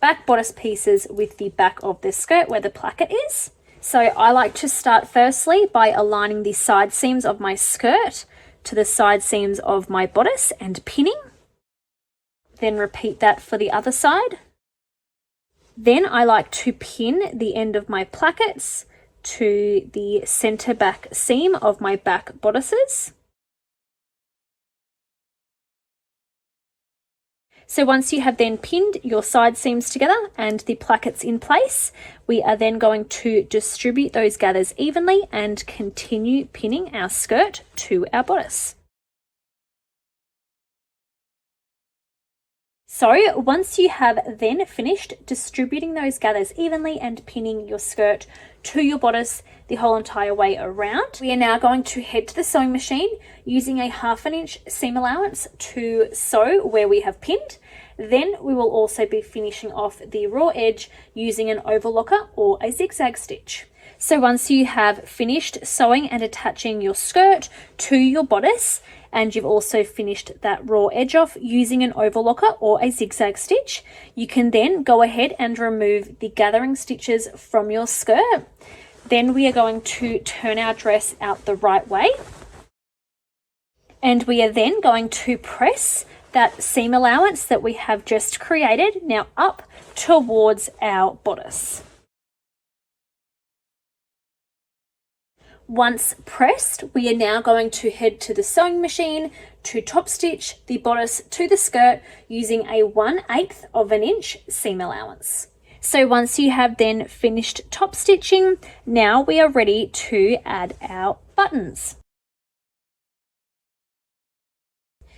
back bodice pieces with the back of the skirt where the placket is. So I like to start firstly by aligning the side seams of my skirt to the side seams of my bodice and pinning. Then repeat that for the other side. Then I like to pin the end of my plackets to the center back seam of my back bodices. So once you have then pinned your side seams together and the plackets in place, we are then going to distribute those gathers evenly and continue pinning our skirt to our bodice. So once you have then finished distributing those gathers evenly and pinning your skirt to your bodice the whole entire way around, we are now going to head to the sewing machine using a 1/2 inch seam allowance to sew where we have pinned. Then we will also be finishing off the raw edge using an overlocker or a zigzag stitch. So once you have finished sewing and attaching your skirt to your bodice, and you've also finished that raw edge off using an overlocker or a zigzag stitch, you can then go ahead and remove the gathering stitches from your skirt. Then we are going to turn our dress out the right way, and we are then going to press that seam allowance that we have just created now up towards our bodice. Once pressed, we are now going to head to the sewing machine to top stitch the bodice to the skirt using a 1/8 of an inch seam allowance. So once you have then finished top stitching, now we are ready to add our buttons.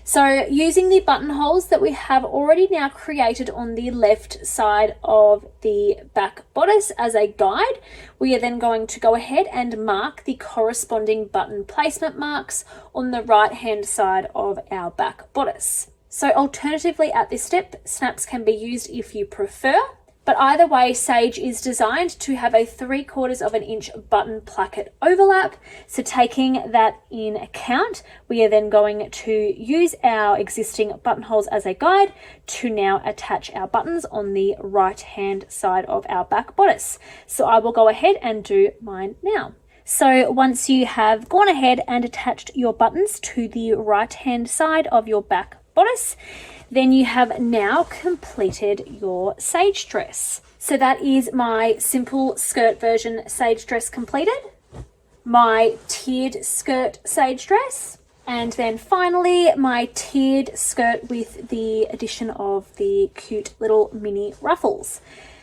So using the buttonholes that we have already now created on the left side of the back bodice as a guide, we are then going to go ahead and mark the corresponding button placement marks on the right hand side of our back bodice. So alternatively at this step, snaps can be used if you prefer. But either way, Sage is designed to have a 3/4 of an inch button placket overlap. So taking that in account, we are then going to use our existing buttonholes as a guide to now attach our buttons on the right hand side of our back bodice. So I will go ahead and do mine now. So once you have gone ahead and attached your buttons to the right hand side of your back bodice, then you have now completed your sage dress. So that is my simple skirt version sage dress completed, my tiered skirt sage dress, and then finally my tiered skirt with the addition of the cute little mini ruffles.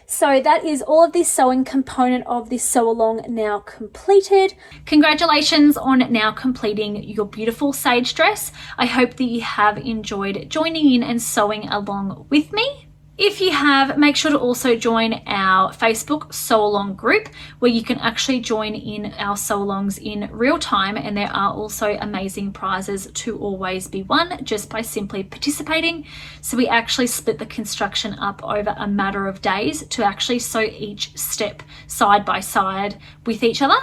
So that is all of the sewing component of this sew along now completed. Congratulations on now completing your beautiful sage dress. I hope that you have enjoyed joining in and sewing along with me. If you have, make sure to also join our Facebook sew along group where you can actually join in our sew alongs in real time, and there are also amazing prizes to always be won just by simply participating. So we actually split the construction up over a matter of days to actually sew each step side by side with each other.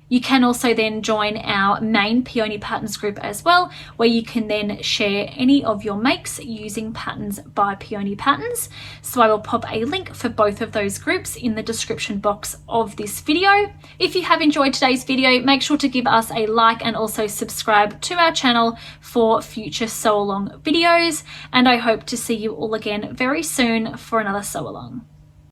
You can also then join our main Peony Patterns group as well, where you can then share any of your makes using Patterns by Peony Patterns. So I will pop a link for both of those groups in the description box of this video. If you have enjoyed today's video, make sure to give us a like and also subscribe to our channel for future sew along videos. And I hope to see you all again very soon for another sew along.